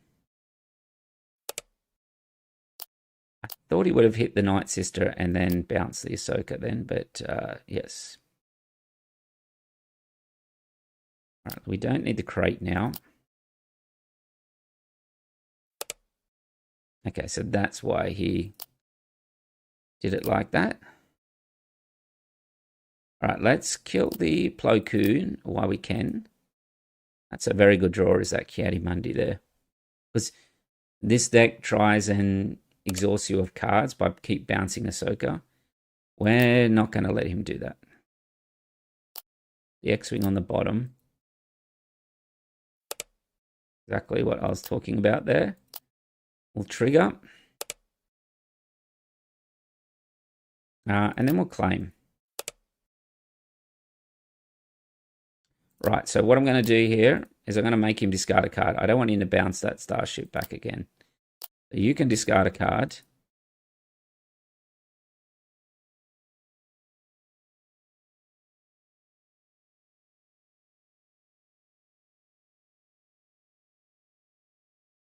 I thought he would have hit the Night Sister and then bounced the Ahsoka then, but yes. All right, we don't need the crate now. Okay, so that's why he did it like that. All right, let's kill the Plo Koon while we can. That's a very good draw, is that Kiadi-Mundi there. Because this deck tries and exhausts you of cards by keep bouncing Ahsoka. We're not going to let him do that. The X-Wing on the bottom. Exactly what I was talking about there. We'll trigger. And then we'll claim. Right, so what I'm going to do here is I'm going to make him discard a card. I don't want him to bounce that starship back again. So you can discard a card.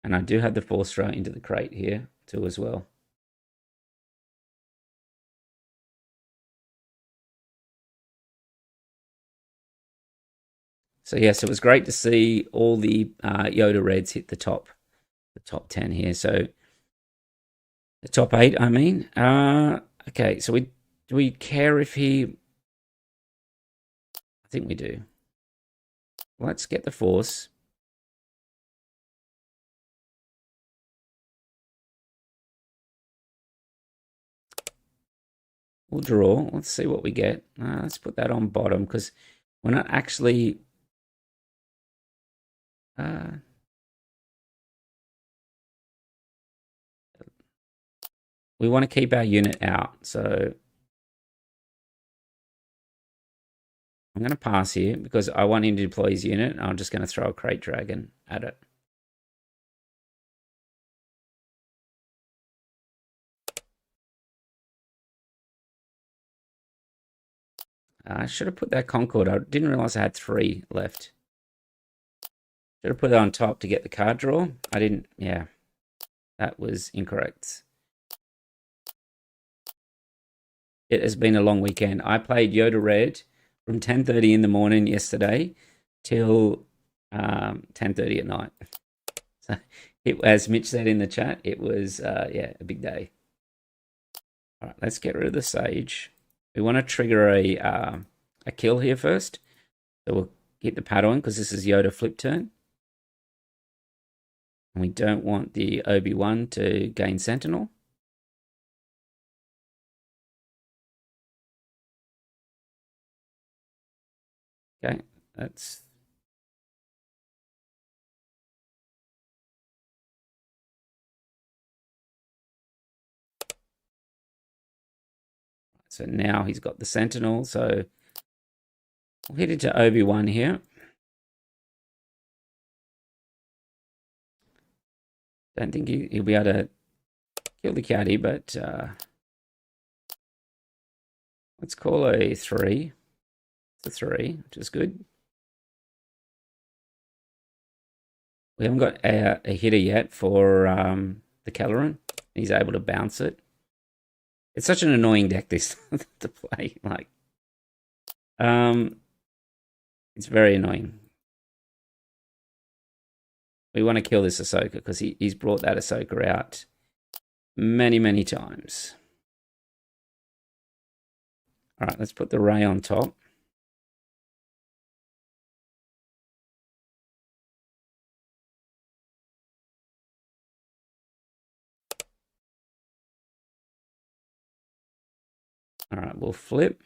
And I do have the force throw into the crate here too as well. So yes, it was great to see all the Yoda Reds hit the top 10 here. So the top 8, I mean. Okay, so do we care if he? I think we do. Let's get the force. We'll draw. Let's see what we get. Let's put that on bottom because we're not actually. We want to keep our unit out, so I'm going to pass here because I want him to deploy his unit. And I'm just going to throw a Crate Dragon at it. I should have put that Concorde. I didn't realize I had 3 left. Should have put it on top to get the card draw. I didn't. Yeah, that was incorrect. It has been a long weekend. I played Yoda Red from 10:30 in the morning yesterday till 10:30 at night. So as Mitch said in the chat, it was yeah, a big day. All right, let's get rid of the Sage. We want to trigger a kill here first. So we'll hit the Padawan because this is Yoda flip turn. And we don't want the Obi-Wan to gain Sentinel. Okay, that's... So now he's got the Sentinel, so we'll hit it to Obi-Wan here. Don't think he'll be able to kill the caddy, but let's call a 3. It's a 3, which is good. We haven't got a hitter yet for the Kelleran. He's able to bounce it. It's such an annoying deck this to play. Like, it's very annoying. We want to kill this Ahsoka because he's brought that Ahsoka out many, many times. All right, let's put the Ray on top. All right, we'll flip.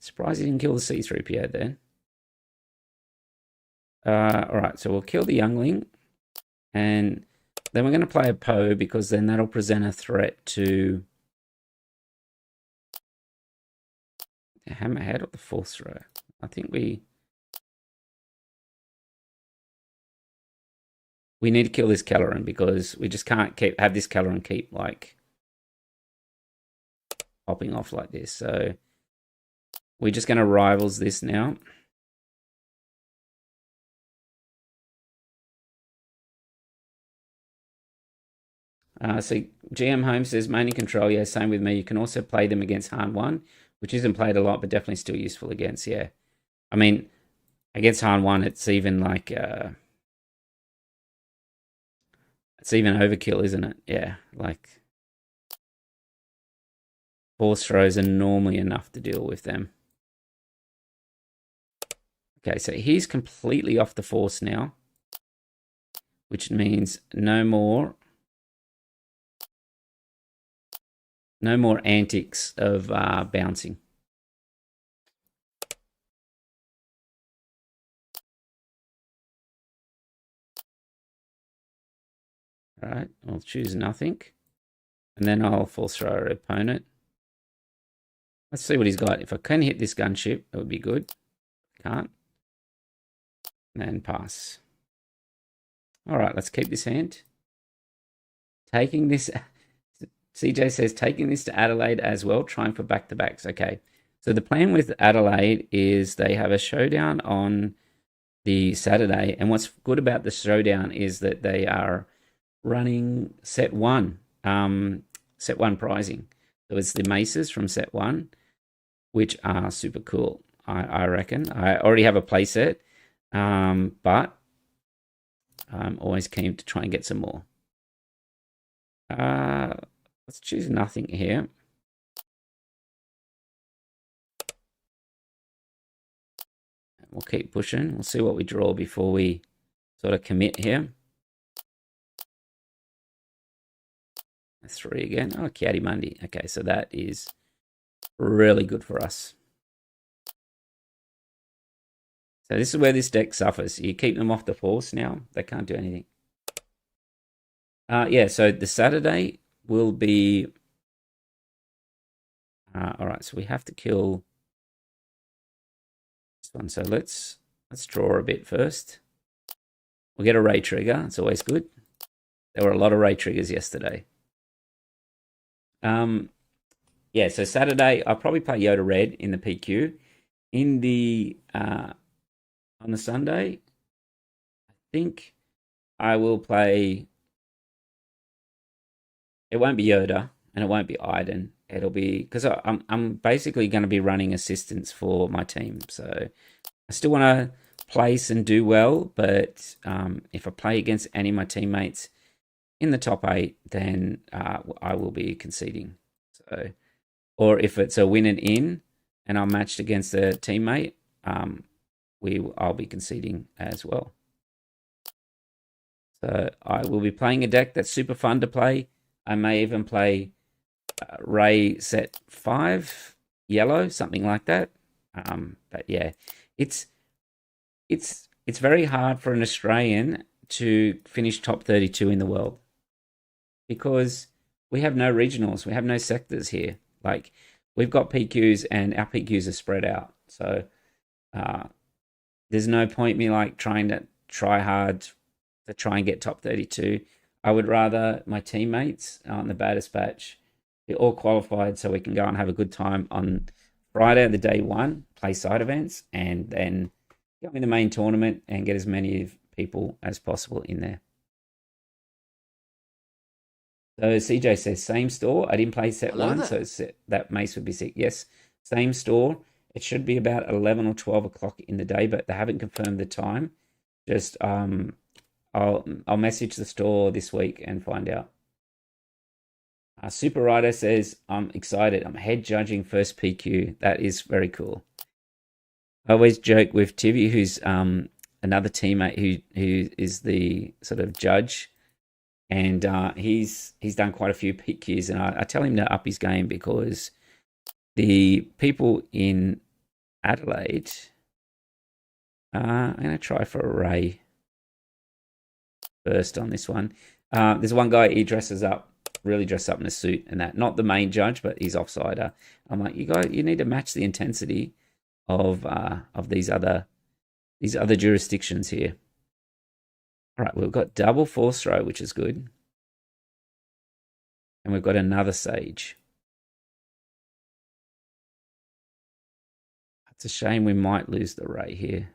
Surprised he didn't kill the C-3PO then. All right, so we'll kill the youngling, and then we're going to play a Poe because then that'll present a threat to the Hammerhead or the Force Row. I think we need to kill this Kelleran because we just can't have this Kelleran keep like popping off like this. So we're just going to rivals this now. So GM Home says mainly control. Yeah, same with me. You can also play them against Han 1, which isn't played a lot, but definitely still useful against. Yeah, I mean, against Han 1, it's even like it's even overkill, isn't it? Yeah, like Force throws are normally enough to deal with them. Okay, so he's completely off the Force now, which means no more antics of bouncing. All right, I'll choose nothing. And then I'll Force throw our opponent. Let's see what he's got. If I can hit this gunship, that would be good. Can't. And pass. All right, let's keep this hand. Taking this... CJ says, taking this to Adelaide as well, trying for back-to-backs. Okay, so the plan with Adelaide is they have a showdown on the Saturday. And what's good about the showdown is that they are running set one prizing. So it's the Maces from set one, which are super cool, I reckon. I already have a play set, but I'm always keen to try and get some more. Let's choose nothing here. We'll keep pushing. We'll see what we draw before we sort of commit here. 3 again. Oh, Kiadi Mundi. Okay, so that is really good for us. So this is where this deck suffers. You keep them off the Force now. They can't do anything. Yeah, so the Saturday will be... all right, so we have to kill this one. So let's draw a bit first. We'll get a Ray Trigger. It's always good. There were a lot of Ray Triggers yesterday. Yeah, so Saturday, I'll probably play Yoda Red in the PQ. In the... on the Sunday, I think I will play... It won't be Yoda, and it won't be Iden. It'll be... Because I'm basically going to be running assistance for my team. So I still want to place and do well, but if I play against any of my teammates in the top 8, then I will be conceding. So, or if it's a win and in, and I'm matched against a teammate, I'll be conceding as well. So I will be playing a deck that's super fun to play. I may even play Ray set 5, yellow, something like that. But yeah, it's very hard for an Australian to finish top 32 in the world because we have no regionals, we have no sectors here. Like we've got PQs and our PQs are spread out. So there's no point me like trying to try hard to try and get top 32. I would rather my teammates on the baddest batch be all qualified so we can go and have a good time on Friday, the day one, play side events, and then go in the main tournament and get as many people as possible in there. So CJ says, same store. I didn't play set one, so that Mace would be sick. Yes, same store. It should be about 11 or 12 o'clock in the day, but they haven't confirmed the time. Just I'll message the store this week and find out. Super Rider says, I'm excited. I'm head judging first PQ. That is very cool. I always joke with Tivi, who's another teammate who is the sort of judge, and he's done quite a few PQs, and I tell him to up his game because the people in Adelaide. I'm going to try for a Ray first on this one. There's one guy, he dresses up, really dressed up in a suit and that. Not the main judge, but he's offsider. I'm like, you need to match the intensity of these other jurisdictions here. All right, we've got double force throw, which is good. And we've got another sage. It's a shame we might lose the Ray here.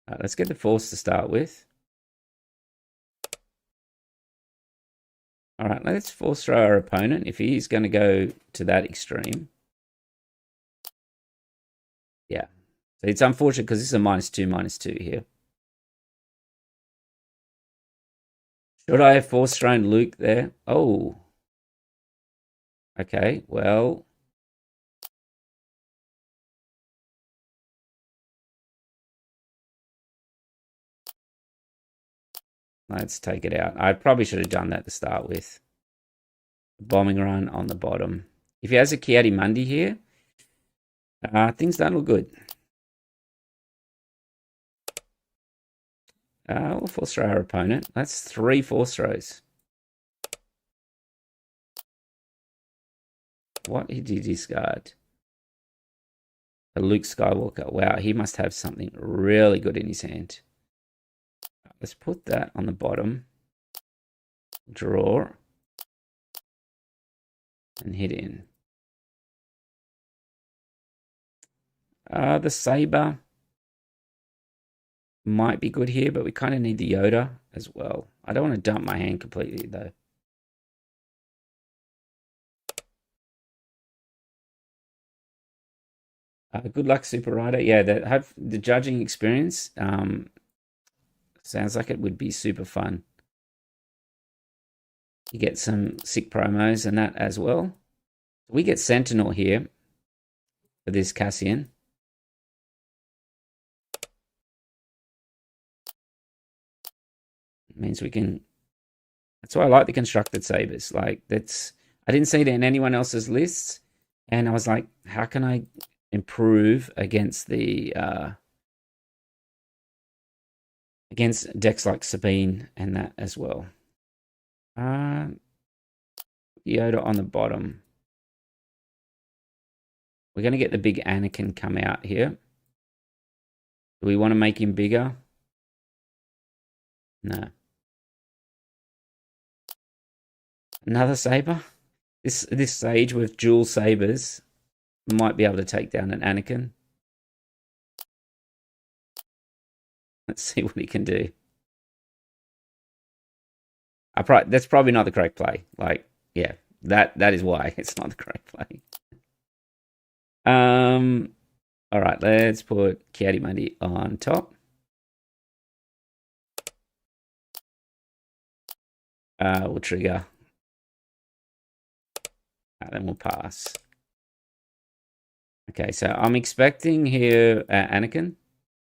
All right, let's get the force to start with. All right, let's force throw our opponent if he's going to go to that extreme. Yeah. So it's unfortunate because this is a -2 here. Should I have force thrown Luke there? Oh. Okay, well. Let's take it out. I probably should have done that to start with. Bombing run on the bottom. If he has a Kiadi here, things don't look good. We'll force throw our opponent. That's 3 force throws. What did he discard? A Luke Skywalker. Wow, he must have something really good in his hand. Let's put that on the bottom. Draw. And hit in. The Saber might be good here, but we kind of need the Yoda as well. I don't want to dump my hand completely, though. Good luck, Super Rider. Yeah, have the judging experience. Sounds like it would be super fun. You get some sick promos and that as well. We get Sentinel here for this Cassian. It means we can. That's why I like the constructed sabers. Like I didn't see it in anyone else's lists, and I was like, how can I improve against the against decks like Sabine and that as well. Yoda on the bottom. We're going to get the big Anakin come out here. Do we want to make him bigger? No. Another saber. This sage with dual sabers might be able to take down an Anakin. Let's see what he can do. That's probably not the correct play. Like, yeah, that is why it's not the correct play. All right, let's put Kiadi on top. We'll trigger. And then we'll pass. Okay, so I'm expecting here Anakin.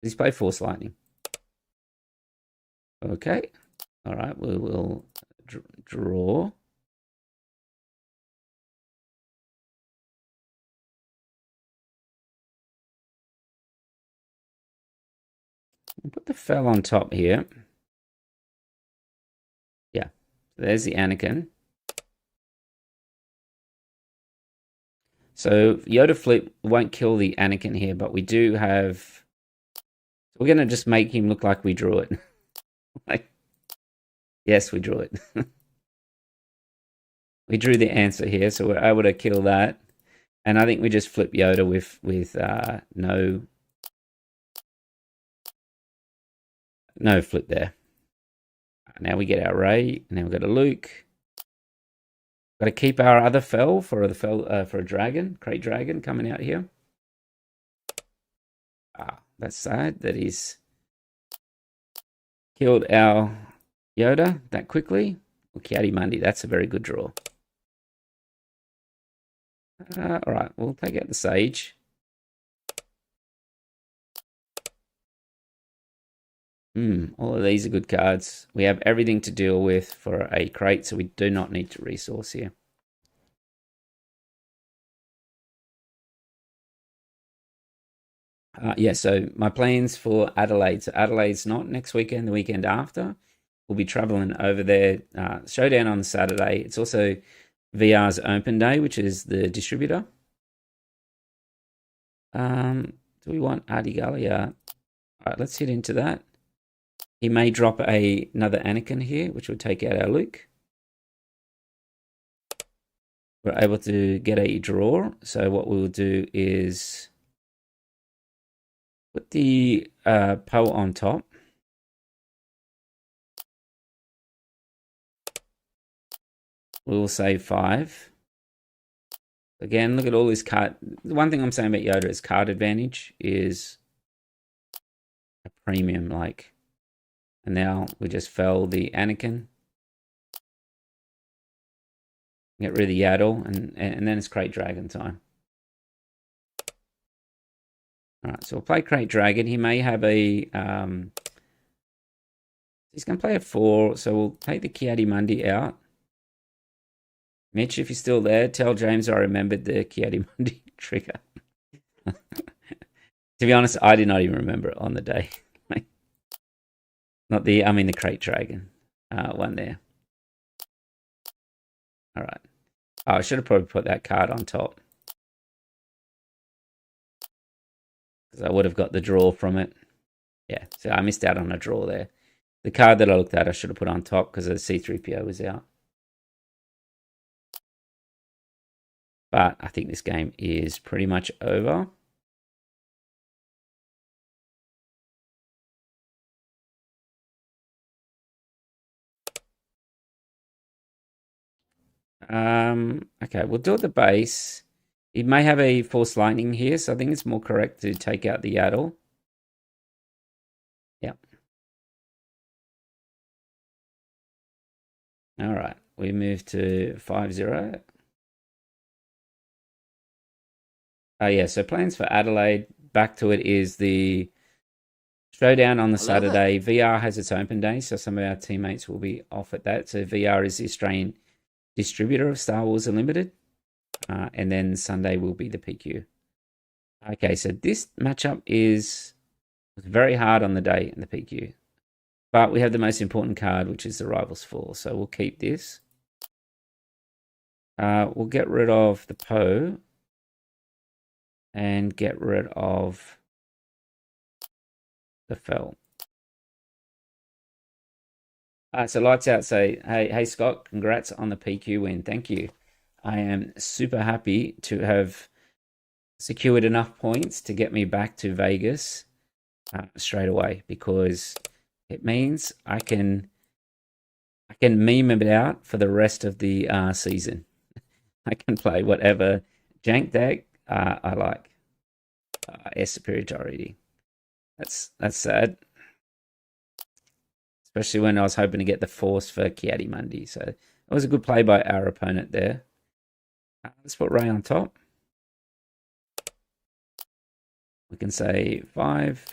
He's play Force Lightning. Okay. All right, we will draw. We'll put the fell on top here. Yeah, there's the Anakin. So Yoda flip won't kill the Anakin here, but we do have. We're gonna just make him look like we drew it. Like, yes, we drew it. We drew the answer here, so we're able to kill that. And I think we just flip Yoda with no flip there. Now we get our Ray, and now we've got a Luke. Got to keep our other fell for a dragon, Crate Dragon coming out here. That's sad that he's killed our Yoda that quickly. Well, Kiadi, that's a very good draw. All right, we'll take out the Sage. All of these are good cards. We have everything to deal with for a crate, so we do not need to resource here. Yeah, so my plans for Adelaide. So Adelaide's not next weekend, the weekend after. We'll be traveling over there. Showdown on Saturday. It's also VR's open day, which is the distributor. Do we want Ardigalia? All right, let's hit into that. He may drop another Anakin here, which would take out our Luke. We're able to get a draw. So what we will do is put the Poe on top. We will save 5. Again, look at all this card. The one thing I'm saying about Yoda is card advantage is a premium, like. And now we just fell the Anakin. Get rid of the Yaddle, and then it's Crate Dragon time. Alright, so we'll play Crate Dragon. He may have a... he's going to play a 4, so we'll take the Kiadi-Mundi out. Mitch, if you're still there, tell James I remembered the Kiadi-Mundi trigger. To be honest, I did not even remember it on the day. Not the, I mean the Crate Dragon one there. All right. Oh, I should have probably put that card on top. Because I would have got the draw from it. Yeah, so I missed out on a draw there. The card that I looked at, I should have put on top because the C-3PO was out. But I think this game is pretty much over. Okay, we'll do it the base. It may have a Force Lightning here, so I think it's more correct to take out the Yaddle. Yep. All right, we move to 5-0. Oh yeah, so plans for Adelaide. Back to it is the Showdown on the Saturday. VR has its open day, so some of our teammates will be off at that. So VR is the Australian distributor of Star Wars Unlimited. And then Sunday will be the PQ. Okay, so this matchup was very hard on the day in the PQ. But we have the most important card, which is the Rivals 4. So we'll keep this. We'll get rid of the Poe. And get rid of the Fell. So Lights Out say, hey Scott, congrats on the PQ win. Thank you. I am super happy to have secured enough points to get me back to Vegas straight away, because it means I can meme it out for the rest of the season. I can play whatever jank deck I like. Air superiority. That's sad. Especially when I was hoping to get the Force for Kiadi-Mundi. So it was a good play by our opponent there. Let's put Ray on top. We can say 5.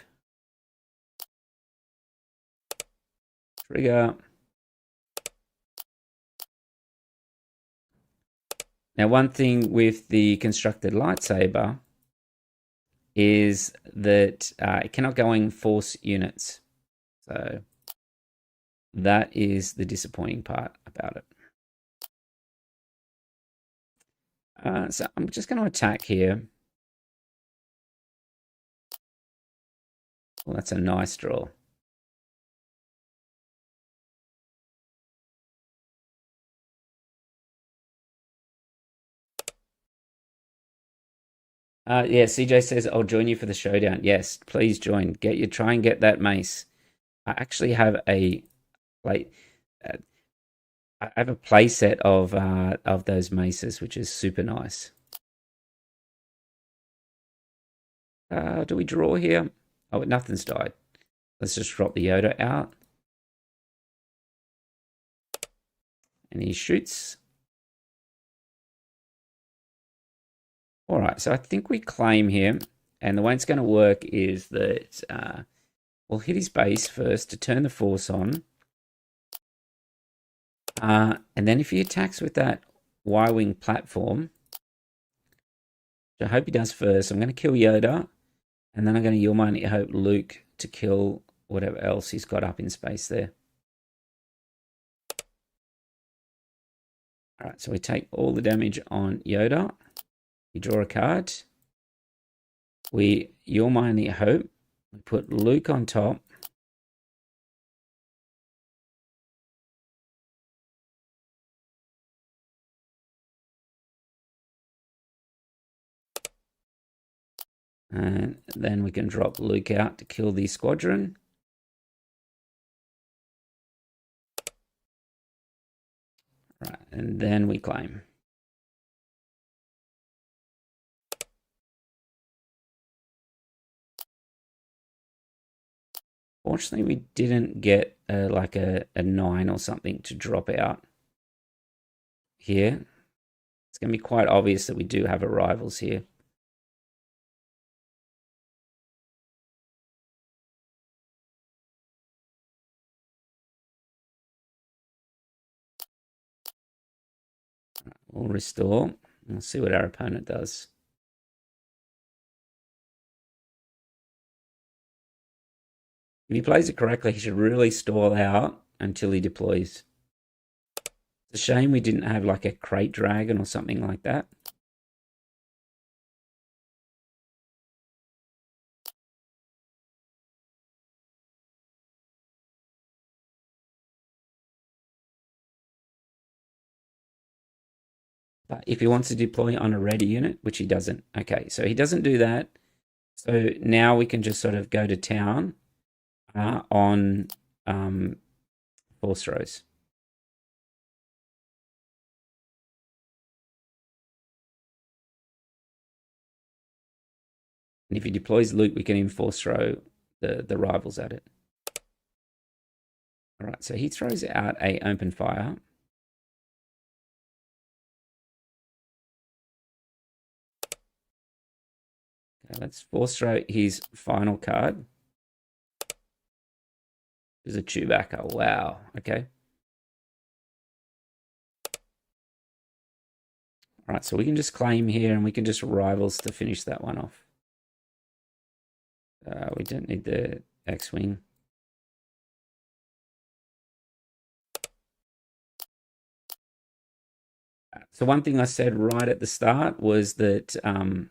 Trigger. Now, one thing with the constructed lightsaber is that it cannot go in Force units. So that is the disappointing part about it. So I'm just going to attack here. Well, that's a nice draw. Yeah, CJ says, I'll join you for the showdown. Yes, please join. Try and get that mace. I actually have a I have a play set of those maces, which is super nice. Do we draw here? Oh, nothing's died. Let's just drop the Yoda out. And he shoots. All right, so I think we claim here. And the way it's going to work is that we'll hit his base first to turn the Force on. And then if he attacks with that Y-Wing platform, which I hope he does first, I'm going to kill Yoda. And then I'm going to Your Mighty Hope Luke to kill whatever else he's got up in space there. All right, so we take all the damage on Yoda. We draw a card. We Your Mighty Hope. We put Luke on top. And then we can drop Luke out to kill the squadron. Right, and then we claim. Fortunately, we didn't get like a 9 or something to drop out here. It's going to be quite obvious that we do have arrivals here. We'll restore. We'll see what our opponent does. If he plays it correctly, he should really stall out until he deploys. It's a shame we didn't have like a crate dragon or something like that. But if he wants to deploy on a ready unit, which he doesn't. Okay, so he doesn't do that. So now we can just sort of go to town on force throws. And if he deploys Luke, we can enforce throw the rivals at it. All right, so he throws out a open fire. Okay, let's force throw his final card. There's a Chewbacca. Wow. Okay. All right, so we can just claim here and we can just rivals to finish that one off. We don't need the X-Wing. So one thing I said right at the start was that the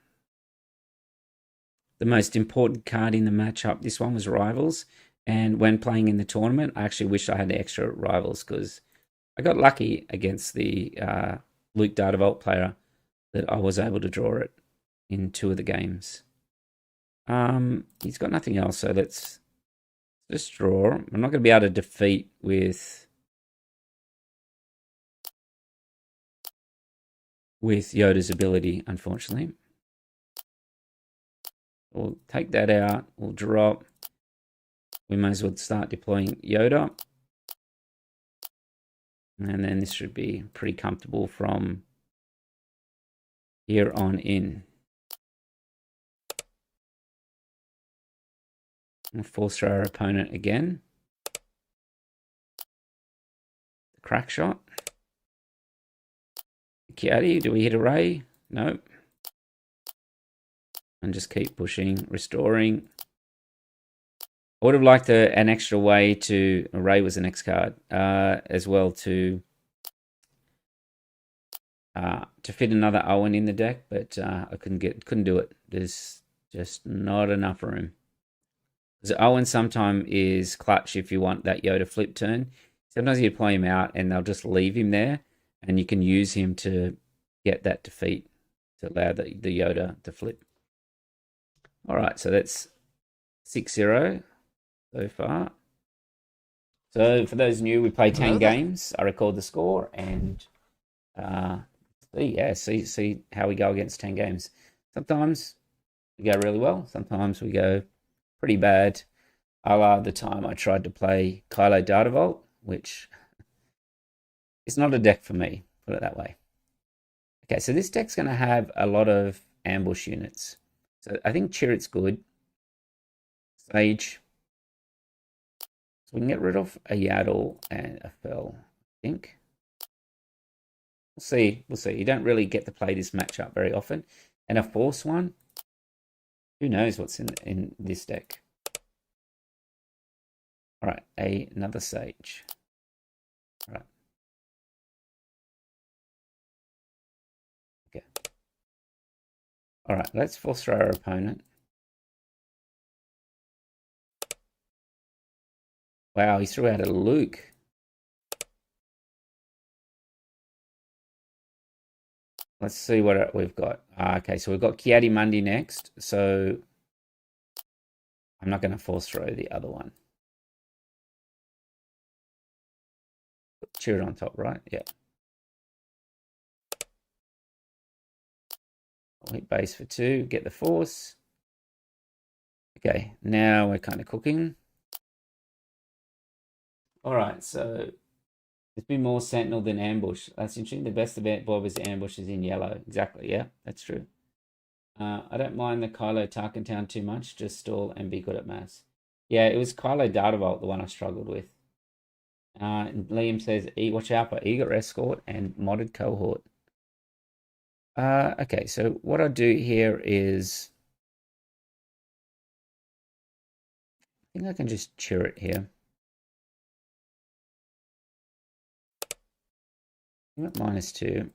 most important card in the matchup, this one was rivals. And when playing in the tournament, I actually wished I had extra rivals because I got lucky against the Luke Dartavolt player that I was able to draw it in 2 of the games. He's got nothing else, so let's just draw. I'm not going to be able to defeat with Yoda's ability, unfortunately. We'll take that out. We'll drop. We may as well start deploying Yoda. And then this should be pretty comfortable from here on in. We'll force throw our opponent again. The crack shot. Kiadi, do we hit a ray? Nope. And just keep pushing, restoring. I would have liked an extra way to... Ray was the next card. As well to fit another Owen in the deck, but I couldn't do it. There's just not enough room. Because Owen sometimes is clutch if you want that Yoda flip turn. Sometimes you play him out and they'll just leave him there, and you can use him to get that defeat to allow the Yoda to flip. All right, so that's 6-0 so far. So for those new, we play 10 games. I record the score and see how we go against 10 games. Sometimes we go really well. Sometimes we go pretty bad. A la the time I tried to play Kylo Dartavolt, which is not a deck for me, put it that way. Okay, so this deck's going to have a lot of ambush units. So I think Chirrut's good. Sage. So we can get rid of a Yaddle and a Fell, I think. We'll see. You don't really get to play this matchup very often. And a Force one. Who knows what's in this deck? All right, another Sage. All right. Okay. All right, let's force throw our opponent. Wow, he threw out a Luke. Let's see what we've got. Okay, so we've got Kiadi next. So I'm not going to force throw the other one. Cheer it on top, right? Yeah. I'll hit base for 2, get the force. Okay, now we're kind of cooking. All right, so there's been more Sentinel than Ambush. That's interesting. The best about Bob is Ambush is in yellow. Exactly, yeah, that's true. I don't mind the Kylo Tarkentown too much. Just stall and be good at mass. Yeah, it was Kylo Dartavolt, the one I struggled with. And Liam says, watch out for Eager Escort and Modded Cohort. Okay, so what I'll do here is... I think I can just cheer it here. -2.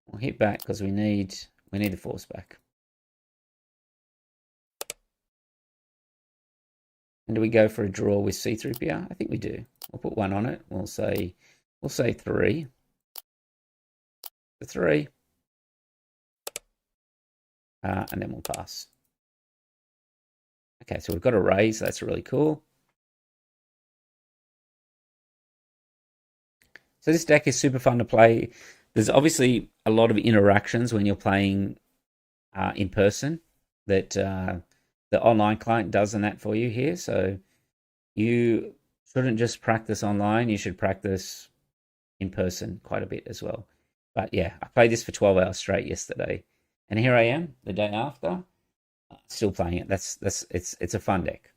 We'll hit back because we need the force back. And do we go for a draw with C3PO? I think we do. We'll put 1 on it. We'll say 3. The 3. And then we'll pass. Okay, so we've got a raise. That's really cool. So this deck is super fun to play. There's obviously a lot of interactions when you're playing in person that the online client does and that for you here. So you shouldn't just practice online. You should practice in person quite a bit as well. But yeah, I played this for 12 hours straight yesterday. And here I am the day after, still playing it. It's a fun deck.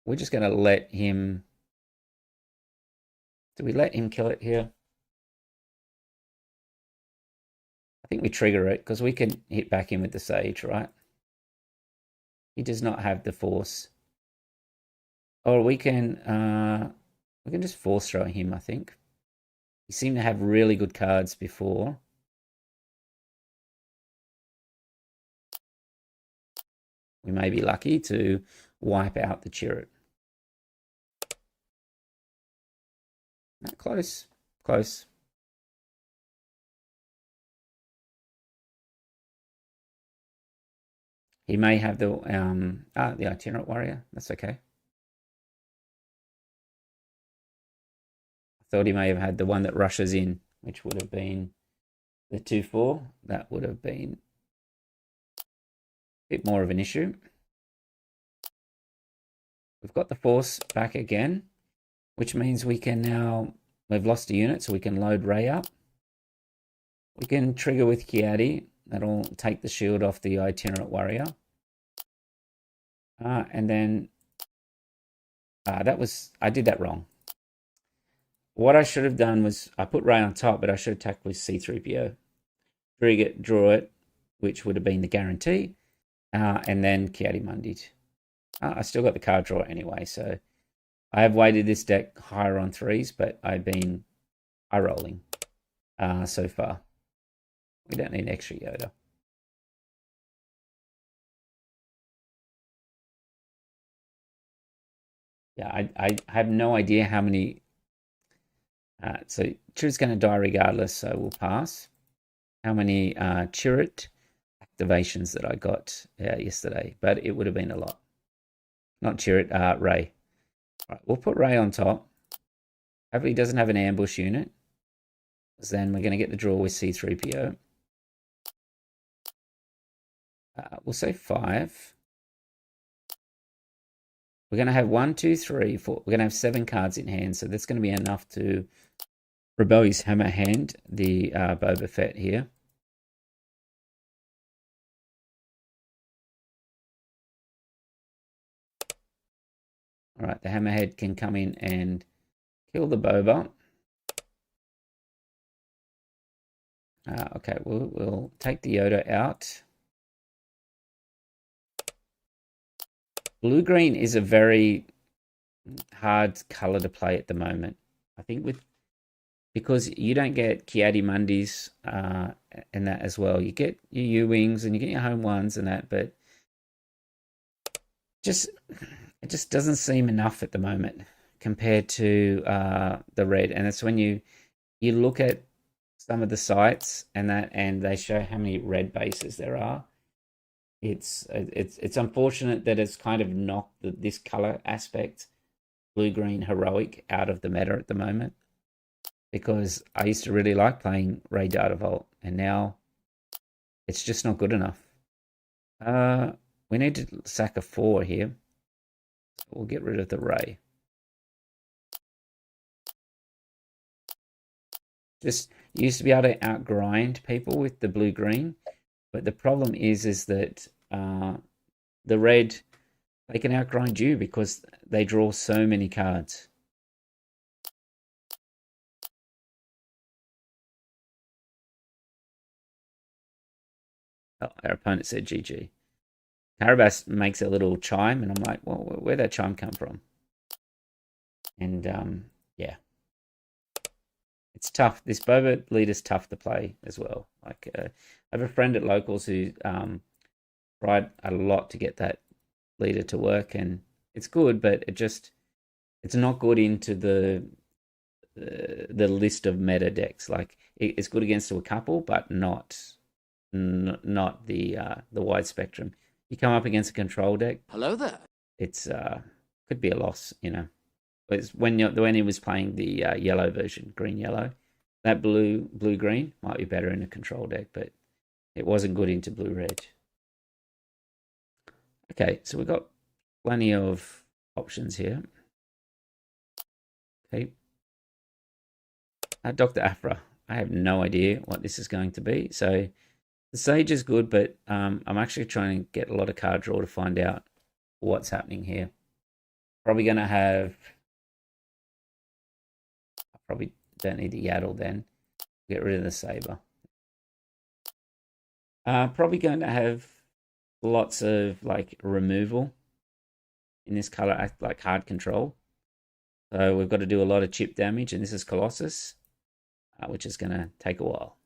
We're just going to let him... Do we let him kill it here? I think we trigger it because we can hit back in with the Sage, right? He does not have the force. Or we can just force throw him, I think. He seemed to have really good cards before. We may be lucky to wipe out the Chirrut. Close. Close. He may have the itinerant warrior. That's okay. I thought he may have had the one that rushes in, which would have been the 2/4. That would have been a bit more of an issue. We've got the force back again, which means we can now... We've lost a unit, so we can load Ray up. We can trigger with Kiadi. That'll take the shield off the itinerant warrior. And then I did that wrong. What I should have done was I put Ray on top, but I should have attacked with C3PO. Trigger, draw it, which would have been the guarantee. And then Kiadi Mundied. I still got the card draw anyway, so I have weighted this deck higher on 3s, but I've been high rolling so far. We don't need extra Yoda. Yeah, I have no idea how many... so Chirrut's going to die regardless, so we'll pass. How many Chirrut activations that I got yesterday, but it would have been a lot. Not Chirrut, Ray. All right, we'll put Ray on top. Hopefully he doesn't have an ambush unit. Then we're going to get the draw with C3PO. We'll say 5. We're going to have 1, 2, 3, 4. We're going to have 7 cards in hand, so that's going to be enough to rebel his hammer hand, the Boba Fett here. All right, the Hammerhead can come in and kill the Boba. Okay, we'll take the Yoda out. Blue-green is a very hard color to play at the moment. I think because you don't get Kiadi-Mundis and that as well. You get your U-Wings and you get your home ones and that, but just it just doesn't seem enough at the moment compared to the red. And it's when you look at some of the sites and they show how many red bases there are. It's unfortunate that it's kind of knocked this color aspect, blue green heroic, out of the meta at the moment, because I used to really like playing Ray Data Vault, and now it's just not good enough. We need to sack a 4 here. We'll get rid of the Ray. Just used to be able to outgrind people with the blue green, but the problem is that the red, they can outgrind you because they draw so many cards. Oh, our opponent said GG. Carabas makes a little chime, and I'm like, well, where'd that chime come from? And yeah, it's tough. This Boba leader's tough to play as well. Like, I have a friend at Locals who tried a lot to get that leader to work, and it's good, but it's not good into the list of meta decks. Like, it's good against a couple, but not the wide spectrum. You come up against a control deck. Hello there. It's could be a loss, you know. It's when he was playing the yellow version, green yellow, that blue green might be better in a control deck, but it wasn't good into blue red. Okay, so we've got plenty of options here. Okay, Dr. Afra. I have no idea what this is going to be. So the Sage is good, but I'm actually trying to get a lot of card draw to find out what's happening here. Probably going to have... I probably don't need the Yaddle then. Get rid of the Saber. Probably going to have lots of like removal in this color, like hard control. So we've got to do a lot of chip damage, and this is Colossus, which is going to take a while.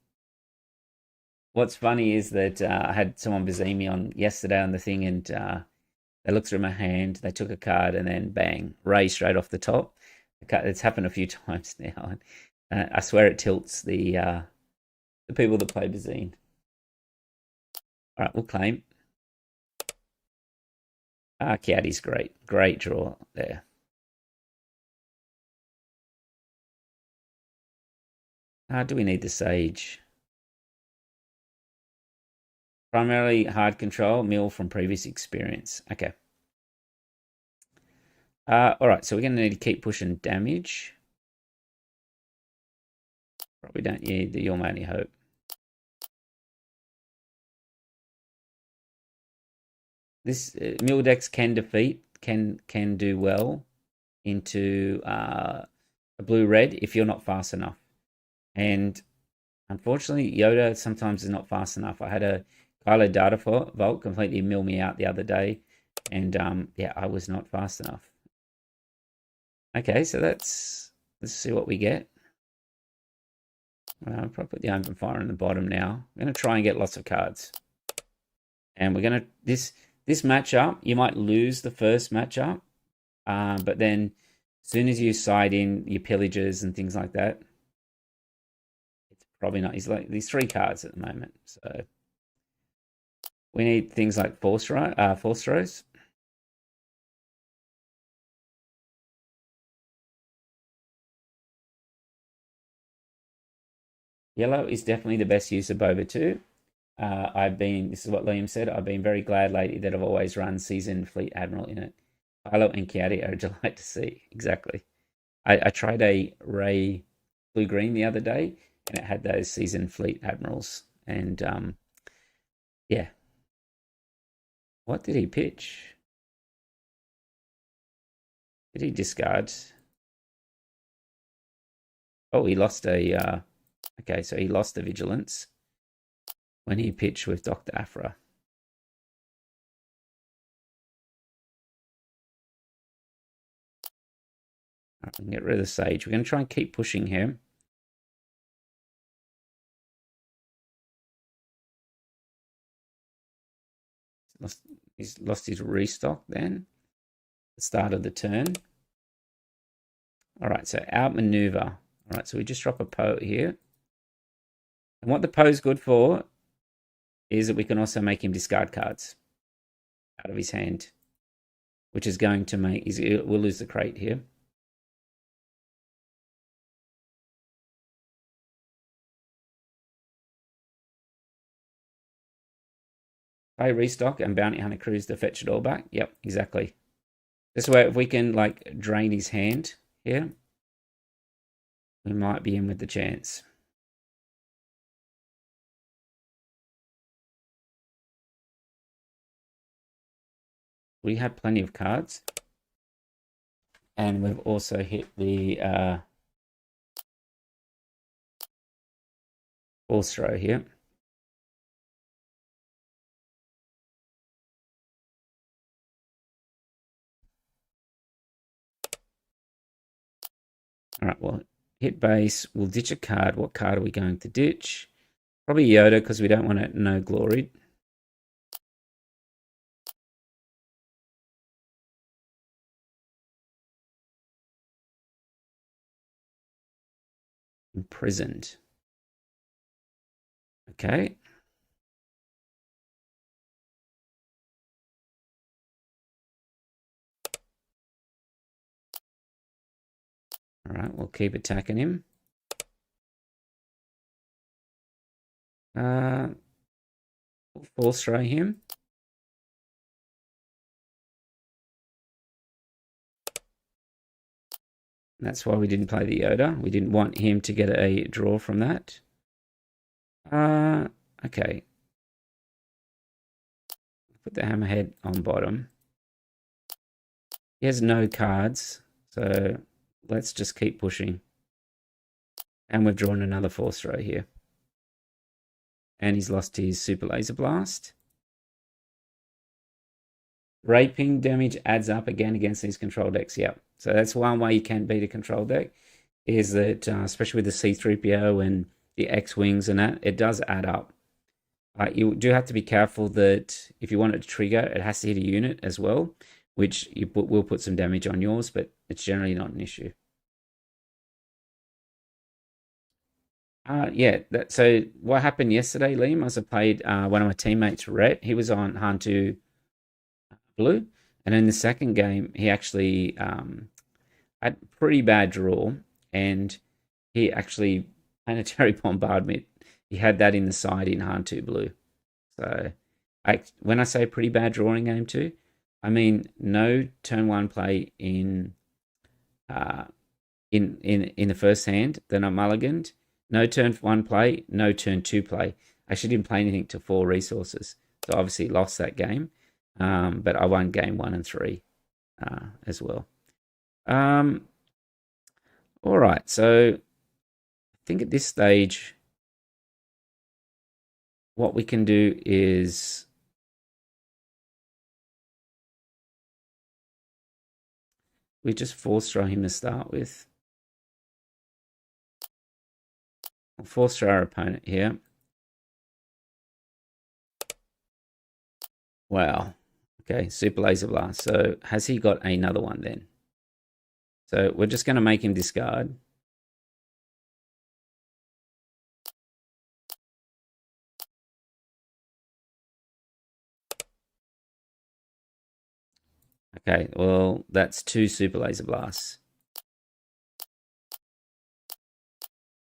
What's funny is that I had someone visit me on yesterday on the thing, and they looked through my hand, they took a card, and then bang, Ray straight off the top. It's happened a few times now, and I swear it tilts the people that play Bazine. All right, we'll claim. Kiadi's great. Great draw there. Do we need the Sage? Primarily hard control, mill from previous experience. Okay. All right, so we're going to need to keep pushing damage. Probably don't need the Your Mighty Hope. This mill decks can defeat, can do well into a blue-red if you're not fast enough. And unfortunately, Yoda sometimes is not fast enough. I had a Kylo Data Vault completely mill me out the other day, and yeah, I was not fast enough. Okay, so let's see what we get. I'll probably put the open fire on the bottom now. I'm going to try and get lots of cards. And we're going to... This matchup, you might lose the first matchup, but then as soon as you side in your pillages and things like that, it's probably not... He's like these 3 cards at the moment, so... We need things like force throws. Yellow is definitely the best use of Boba too. This is what Liam said, I've been very glad lately that I've always run Seasoned Fleet Admiral in it. Kylo and Kiadi are a delight to see. Exactly. I tried a Ray blue-green the other day, and it had those Seasoned Fleet Admirals. And yeah. What did he pitch? Did he discard? Oh, he lost a... okay, so he lost the vigilance when he pitched with Dr. Aphra. Right, we can get rid of the Sage. We're going to try and keep pushing him. He's lost his restock then. The start of the turn. All right, so outmaneuver. All right, so we just drop a Poe here. And what the Poe's good for is that we can also make him discard cards out of his hand, which is going to make... we'll lose the crate here. Play restock and Bounty Hunter Cruise to fetch it all back. Yep, exactly. This way, if we can like drain his hand here, we might be in with the chance. We have plenty of cards. And we've also hit the force throw here. All right, well, hit base. We'll ditch a card. What card are we going to ditch? Probably Yoda, because we don't want it no glory. Imprisoned. Okay. All right, we'll keep attacking him. We'll force throw him. That's why we didn't play the Yoda. We didn't want him to get a draw from that. Okay. Put the hammerhead on bottom. He has no cards, so let's just keep pushing. And we've drawn another force throw here. And he's lost his Super Laser Blast. Raping damage adds up again against these control decks. Yep. So that's one way you can beat a control deck, is that, especially with the C-3PO and the X-Wings and that, it does add up. You do have to be careful that if you want it to trigger, it has to hit a unit as well, which will put some damage on yours, but it's generally not an issue. Yeah, so what happened yesterday, Liam, was I played one of my teammates, Rhett. He was on Han2 Blue, and in the second game, he actually had a pretty bad draw, and he actually planetary bombardment. He had that in the side in Han2 Blue. So when I say pretty bad drawing game 2, I mean no turn 1 play in the first hand, then I mulliganed. No turn 1 play, no turn 2 play. I actually didn't play anything to 4 resources. So obviously lost that game. But I won game 1 and 3 as well. All right, so I think at this stage, what we can do is we just force throw him to start with. We'll force throw our opponent here. Wow. Okay, Super Laser Blast. So has he got another one then? So we're just going to make him discard. Okay, well, that's 2 Super Laser Blasts.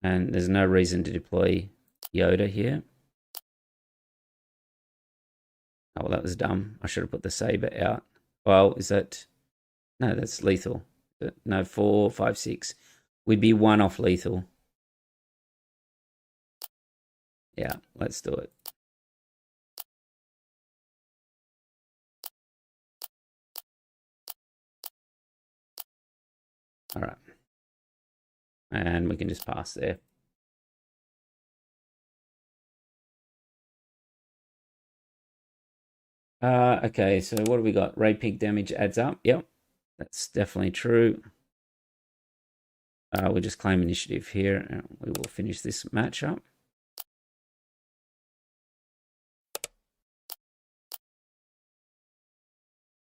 And there's no reason to deploy Yoda here. Oh, well, that was dumb. I should have put the saber out. Well, is that... No, that's lethal. No, 4, 5, 6. We'd be 1 off lethal. Yeah, let's do it. All right. And we can just pass there. Okay, so what do we got? Ray pig damage adds up. Yep, that's definitely true. We'll just claim initiative here and we will finish this matchup.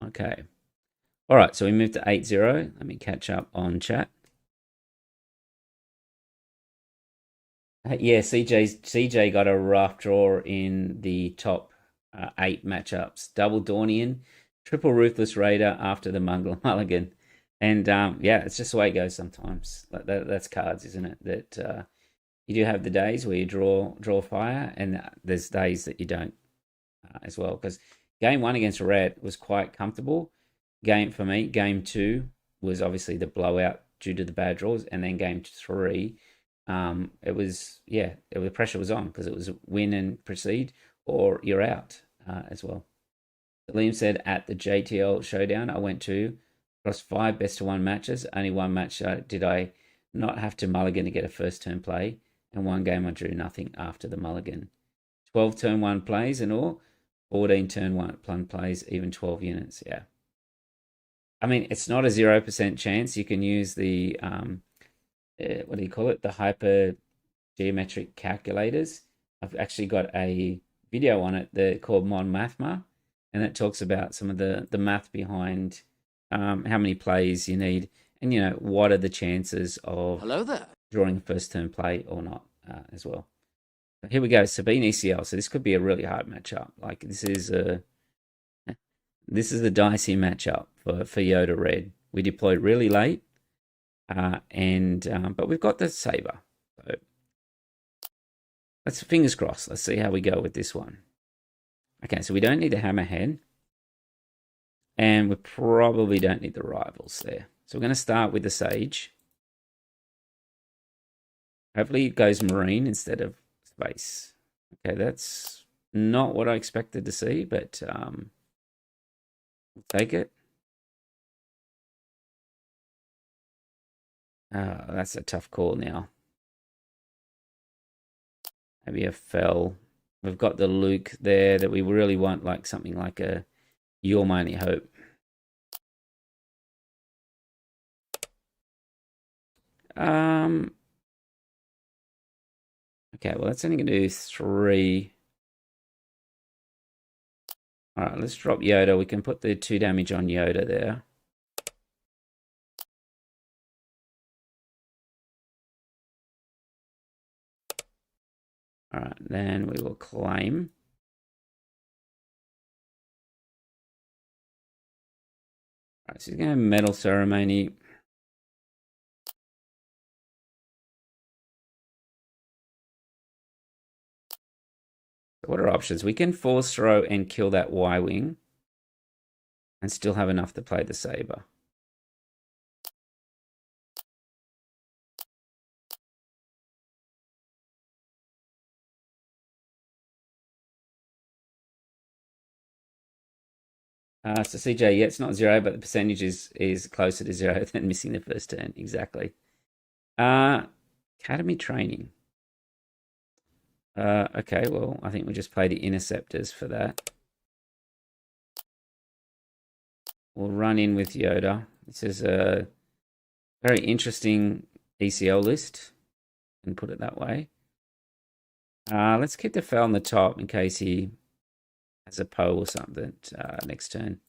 Okay. All right, so we moved to 8-0. Let me catch up on chat. Yeah, CJ got a rough draw in the top 8 matchups. Double Dornian, triple Ruthless Raider after the Mulligan. And yeah, it's just the way it goes sometimes. That's cards, isn't it? That you do have the days where you draw fire, and there's days that you don't as well. Because game 1 against Red was quite comfortable. For me, game 2 was obviously the blowout due to the bad draws, and then game 3, it was the pressure was on because it was win and proceed or you're out as well. Liam said at the JTL showdown I went to across 5 best of 1 matches. Only one match did I not have to mulligan to get a first turn play, and one game I drew nothing after the mulligan. 12 turn 1 plays and all, 14 turn 1 plays, even 12 units. Yeah. I mean, it's not a 0% chance. You can use the what do you call it? The hyper geometric calculators. I've actually got a video on it called Mon Mathma, and it talks about some of the math behind how many plays you need, and what are the chances of Hello there drawing a first turn play or not as well. But here we go, Sabine ECL. So this could be a really hard matchup. Like this is a dicey matchup for Yoda Red. We deployed really late, but we've got the saber. So let's fingers crossed. Let's see how we go with this one. Okay, so we don't need the hammerhead, and we probably don't need the rivals there. So we're going to start with the sage. Hopefully it goes marine instead of space. Okay, that's not what I expected to see, but we'll take it. That's a tough call now. Maybe a fell. We've got the Luke there that we really want, like something like a You're My Only Hope. Okay, well that's only going to do 3. All right, let's drop Yoda. We can put the 2 damage on Yoda there. All right, then we will claim. All right, so he's going to Metal Ceremony. What are options? We can force throw and kill that Y-Wing and still have enough to play the saber. So CJ, yeah, it's not 0, but the percentage is closer to 0 than missing the first turn. Exactly. Academy training. Okay, well, I think we just play the interceptors for that. We'll run in with Yoda. This is a very interesting ECL list, and put it that way. Let's keep the fell on the top in case he has a Poe or something next turn.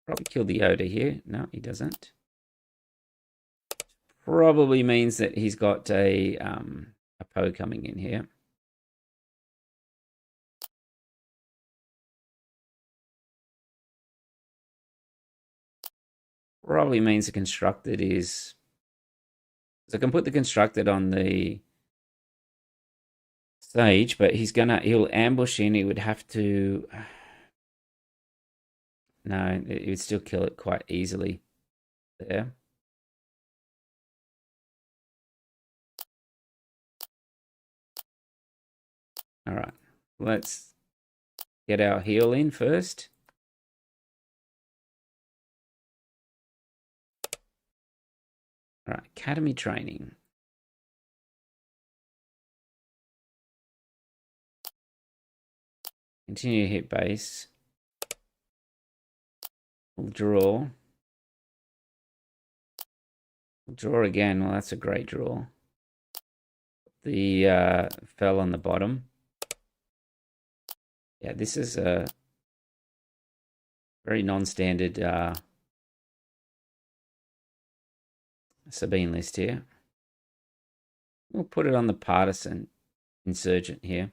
Probably kill the Yoda here. No, he doesn't. Probably means that he's got a Poe coming in here. Probably means the constructed is. So I can put the constructed on the stage, but he'll ambush in. He would have to. No, he would still kill it quite easily there. All right, let's get our heal in first. All right, academy training. Continue to hit base. We'll draw. We'll draw again. Well, that's a great draw. The fell on the bottom. Yeah, this is a very non-standard Sabine list here. We'll put it on the partisan insurgent here.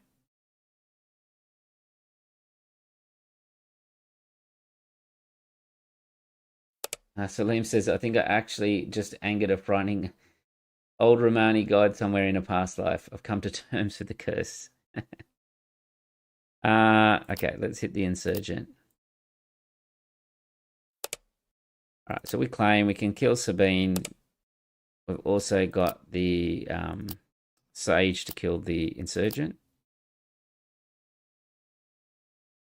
Salim says, I think I actually just angered a frightening old Romani god somewhere in a past life. I've come to terms with the curse. Okay, let's hit the insurgent. All right, so we claim we can kill Sabine. We've also got the Sage to kill the insurgent.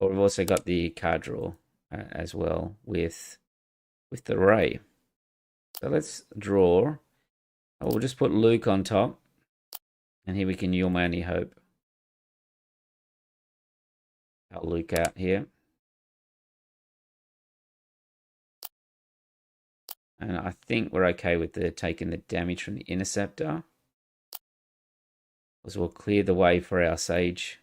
Or we've also got the card draw as well with the ray. So let's draw. We'll just put Luke on top. And here we can You're My Only Hope. I'll Luke out here. And I think we're okay with the taking the damage from the Interceptor. Because we'll clear the way for our Sage.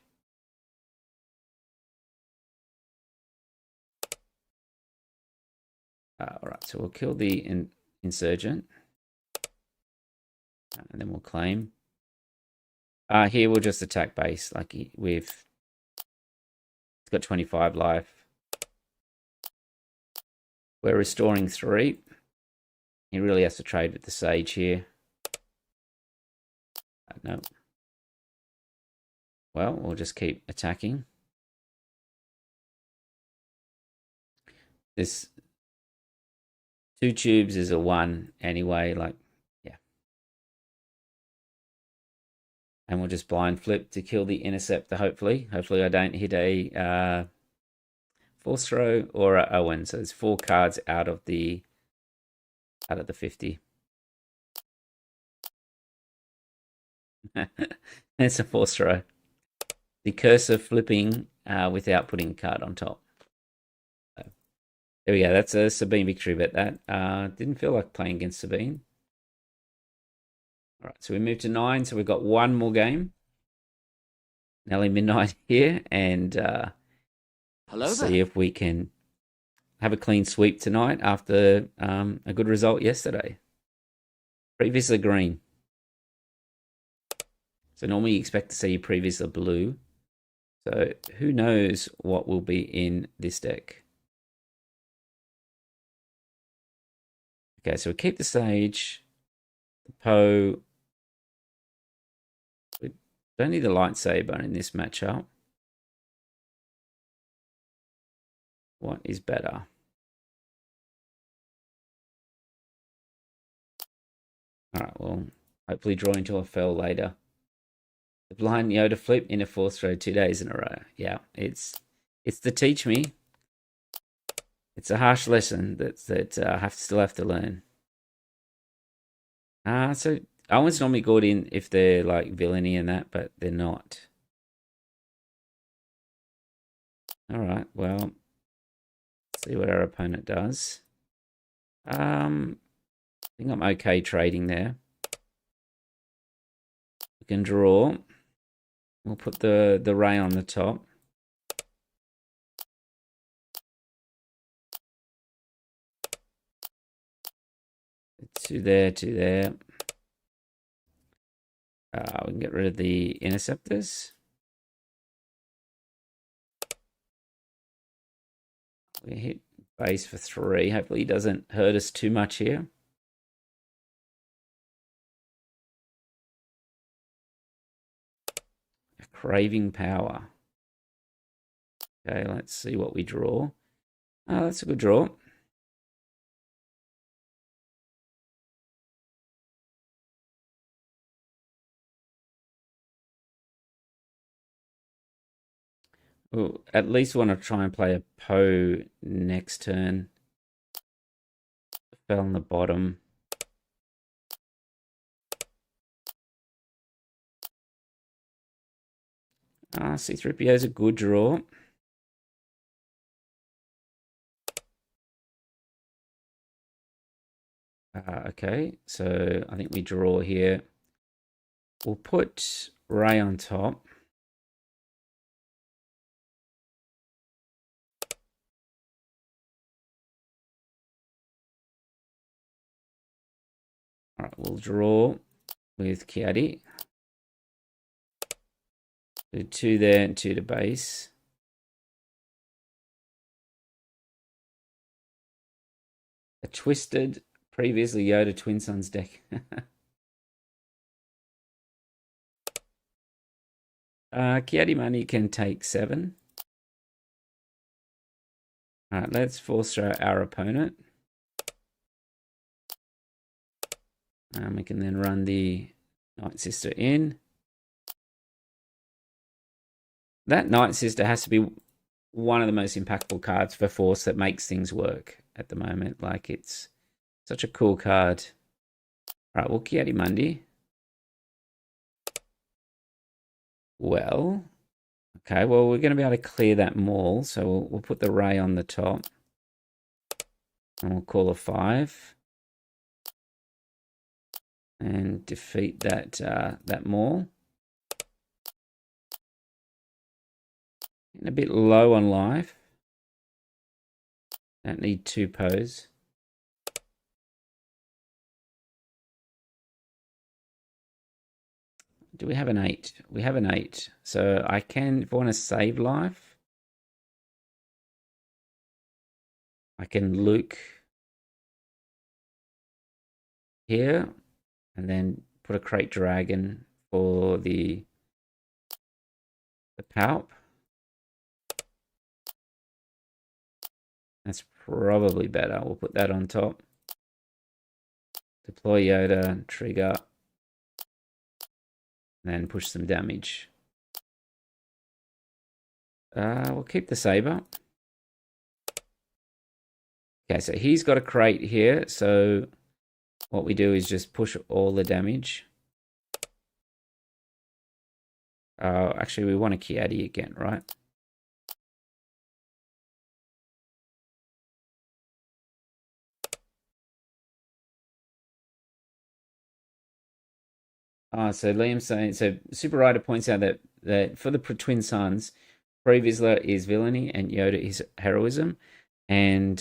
Alright, so we'll kill the Insurgent. And then we'll claim. Here we'll just attack base. Like it's got 25 life. We're restoring 3. He really has to trade with the Sage here. No. Well, we'll just keep attacking. This 2 tubes is a 1 anyway, like, yeah. And we'll just blind flip to kill the Interceptor, hopefully. Hopefully I don't hit a force throw or a Owen. So there's 4 cards out of the 50. It's a force throw. The curse of flipping without putting a card on top. So, there we go. That's a Sabine victory bet. That didn't feel like playing against Sabine. All right, so we move to 9. So we've got 1 more game. Nearly midnight here, and see if we can have a clean sweep tonight after a good result yesterday. Previously green. So normally you expect to see previously blue. So who knows what will be in this deck. Okay, so we keep the Sage, the Poe. We don't need the Lightsaber in this matchup. What is better? Alright, well, hopefully draw into a fell later. The blind Yoda flip in a force throw 2 days in a row. Yeah, it's to teach me. It's a harsh lesson that I still have to learn. So Owen's normally good in if they're like villainy and that, but they're not. All right, well, let's see what our opponent does. I think I'm okay trading there. We can draw. We'll put the ray on the top. Two there, 2 there. We can get rid of the Interceptors. We hit base for 3. Hopefully he doesn't hurt us too much here. Craving power. Okay, let's see what we draw. Oh, that's a good draw. Ooh, at least want to try and play a Poe next turn. Fell on the bottom. C3PO is a good draw. Okay, so I think we draw here. We'll put Ray on top. All right, we'll draw with Kiadi. Do 2 there and 2 to base. A twisted, previously Yoda Twin Sons deck. Kiadi Money can take 7. All right, let's force throw our opponent. We can then run the Night Sister in. That Night Sister has to be one of the most impactful cards for Force that makes things work at the moment. Like, it's such a cool card. All right, well, Kiadi Mundi. Well, okay, well, we're going to be able to clear that maul, so we'll put the Ray on the top. And we'll call a 5. And defeat that that maul. And a bit low on life. Don't need 2 pose. Do we have an 8? We have an 8. So I can, if I want to save life, I can Luke here and then put a Crate Dragon for the Palp. That's probably better. We'll put that on top. Deploy Yoda, trigger, and then push some damage. We'll keep the Saber. Okay, so he's got a crate here, so what we do is just push all the damage. Actually, we want a Kiadi again, right? So Liam's saying, so Super Rider points out that for the Twin Sons, Pre Vizsla is villainy and Yoda is heroism. And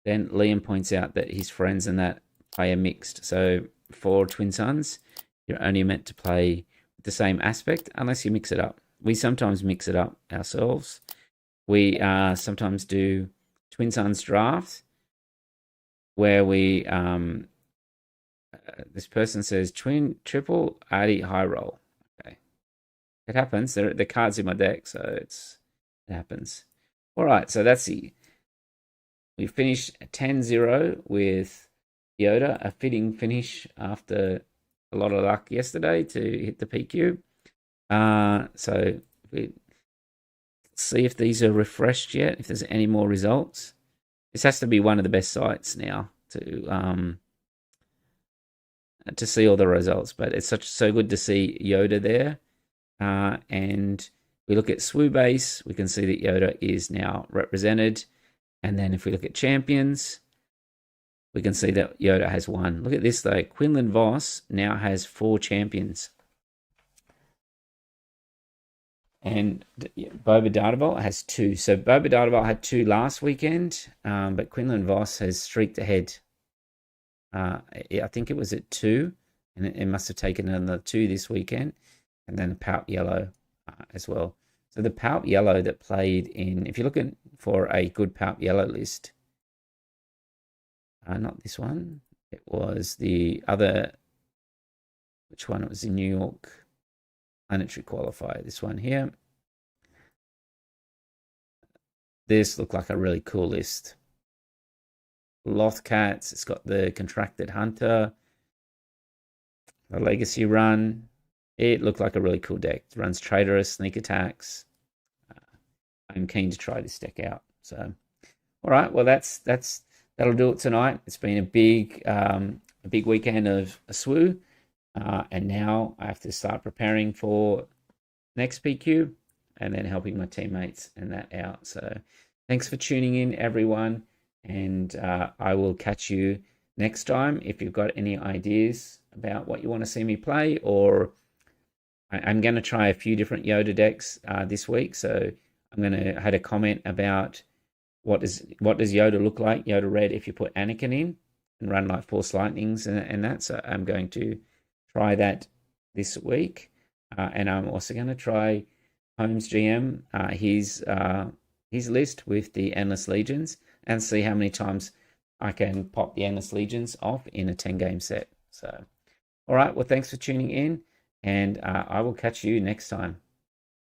then Liam points out that his friends and that play a mixed. So for Twin Sons, you're only meant to play the same aspect unless you mix it up. We sometimes mix it up ourselves. We sometimes do Twin Sons drafts where we this person says triple Adi high roll. Okay, it happens. The cards in my deck, so it happens. All right, so that's we finished 10-0 with Yoda, a fitting finish after a lot of luck yesterday to hit the PQ. So we see if these are refreshed yet, if there's any more results. This has to be one of the best sites now to see all the results, but it's so good to see Yoda there. And we look at SWU base, we can see that Yoda is now represented. And then if we look at champions, we can see that Yoda has 1. Look at this though, Quinlan Voss now has 4 champions. And Boba Dadavolt has 2. So Boba Dadavolt had 2 last weekend, but Quinlan Voss has streaked ahead. I think it was at 2, and it must have taken another 2 this weekend, and then the Palp Yellow as well. So the Palp Yellow that played in, if you're looking for a good Palp Yellow list, not this one, it was the other, which one? It was the New York Planetary Qualifier, this one here. This looked like a really cool list. Lothcats, it's got the Contracted Hunter, the Legacy run. It looked like a really cool deck. It runs Traitorous, Sneak Attacks. I'm keen to try this deck out. So, all right, well that'll do it tonight. It's been a big weekend of a SWU, and now I have to start preparing for next PQ, and then helping my teammates and that out. So thanks for tuning in, everyone, and I will catch you next time. If you've got any ideas about what you want to see me play, or I'm going to try a few different Yoda decks this week. So I'm going to had a comment about what does Yoda look like, Yoda Red, if you put Anakin in and run like Force Lightnings and that. So I'm going to try that this week. And I'm also going to try Holmes GM, his list with the Endless Legions, and see how many times I can pop the Endless Legions off in a 10-game set. So, all right, well, thanks for tuning in, and I will catch you next time.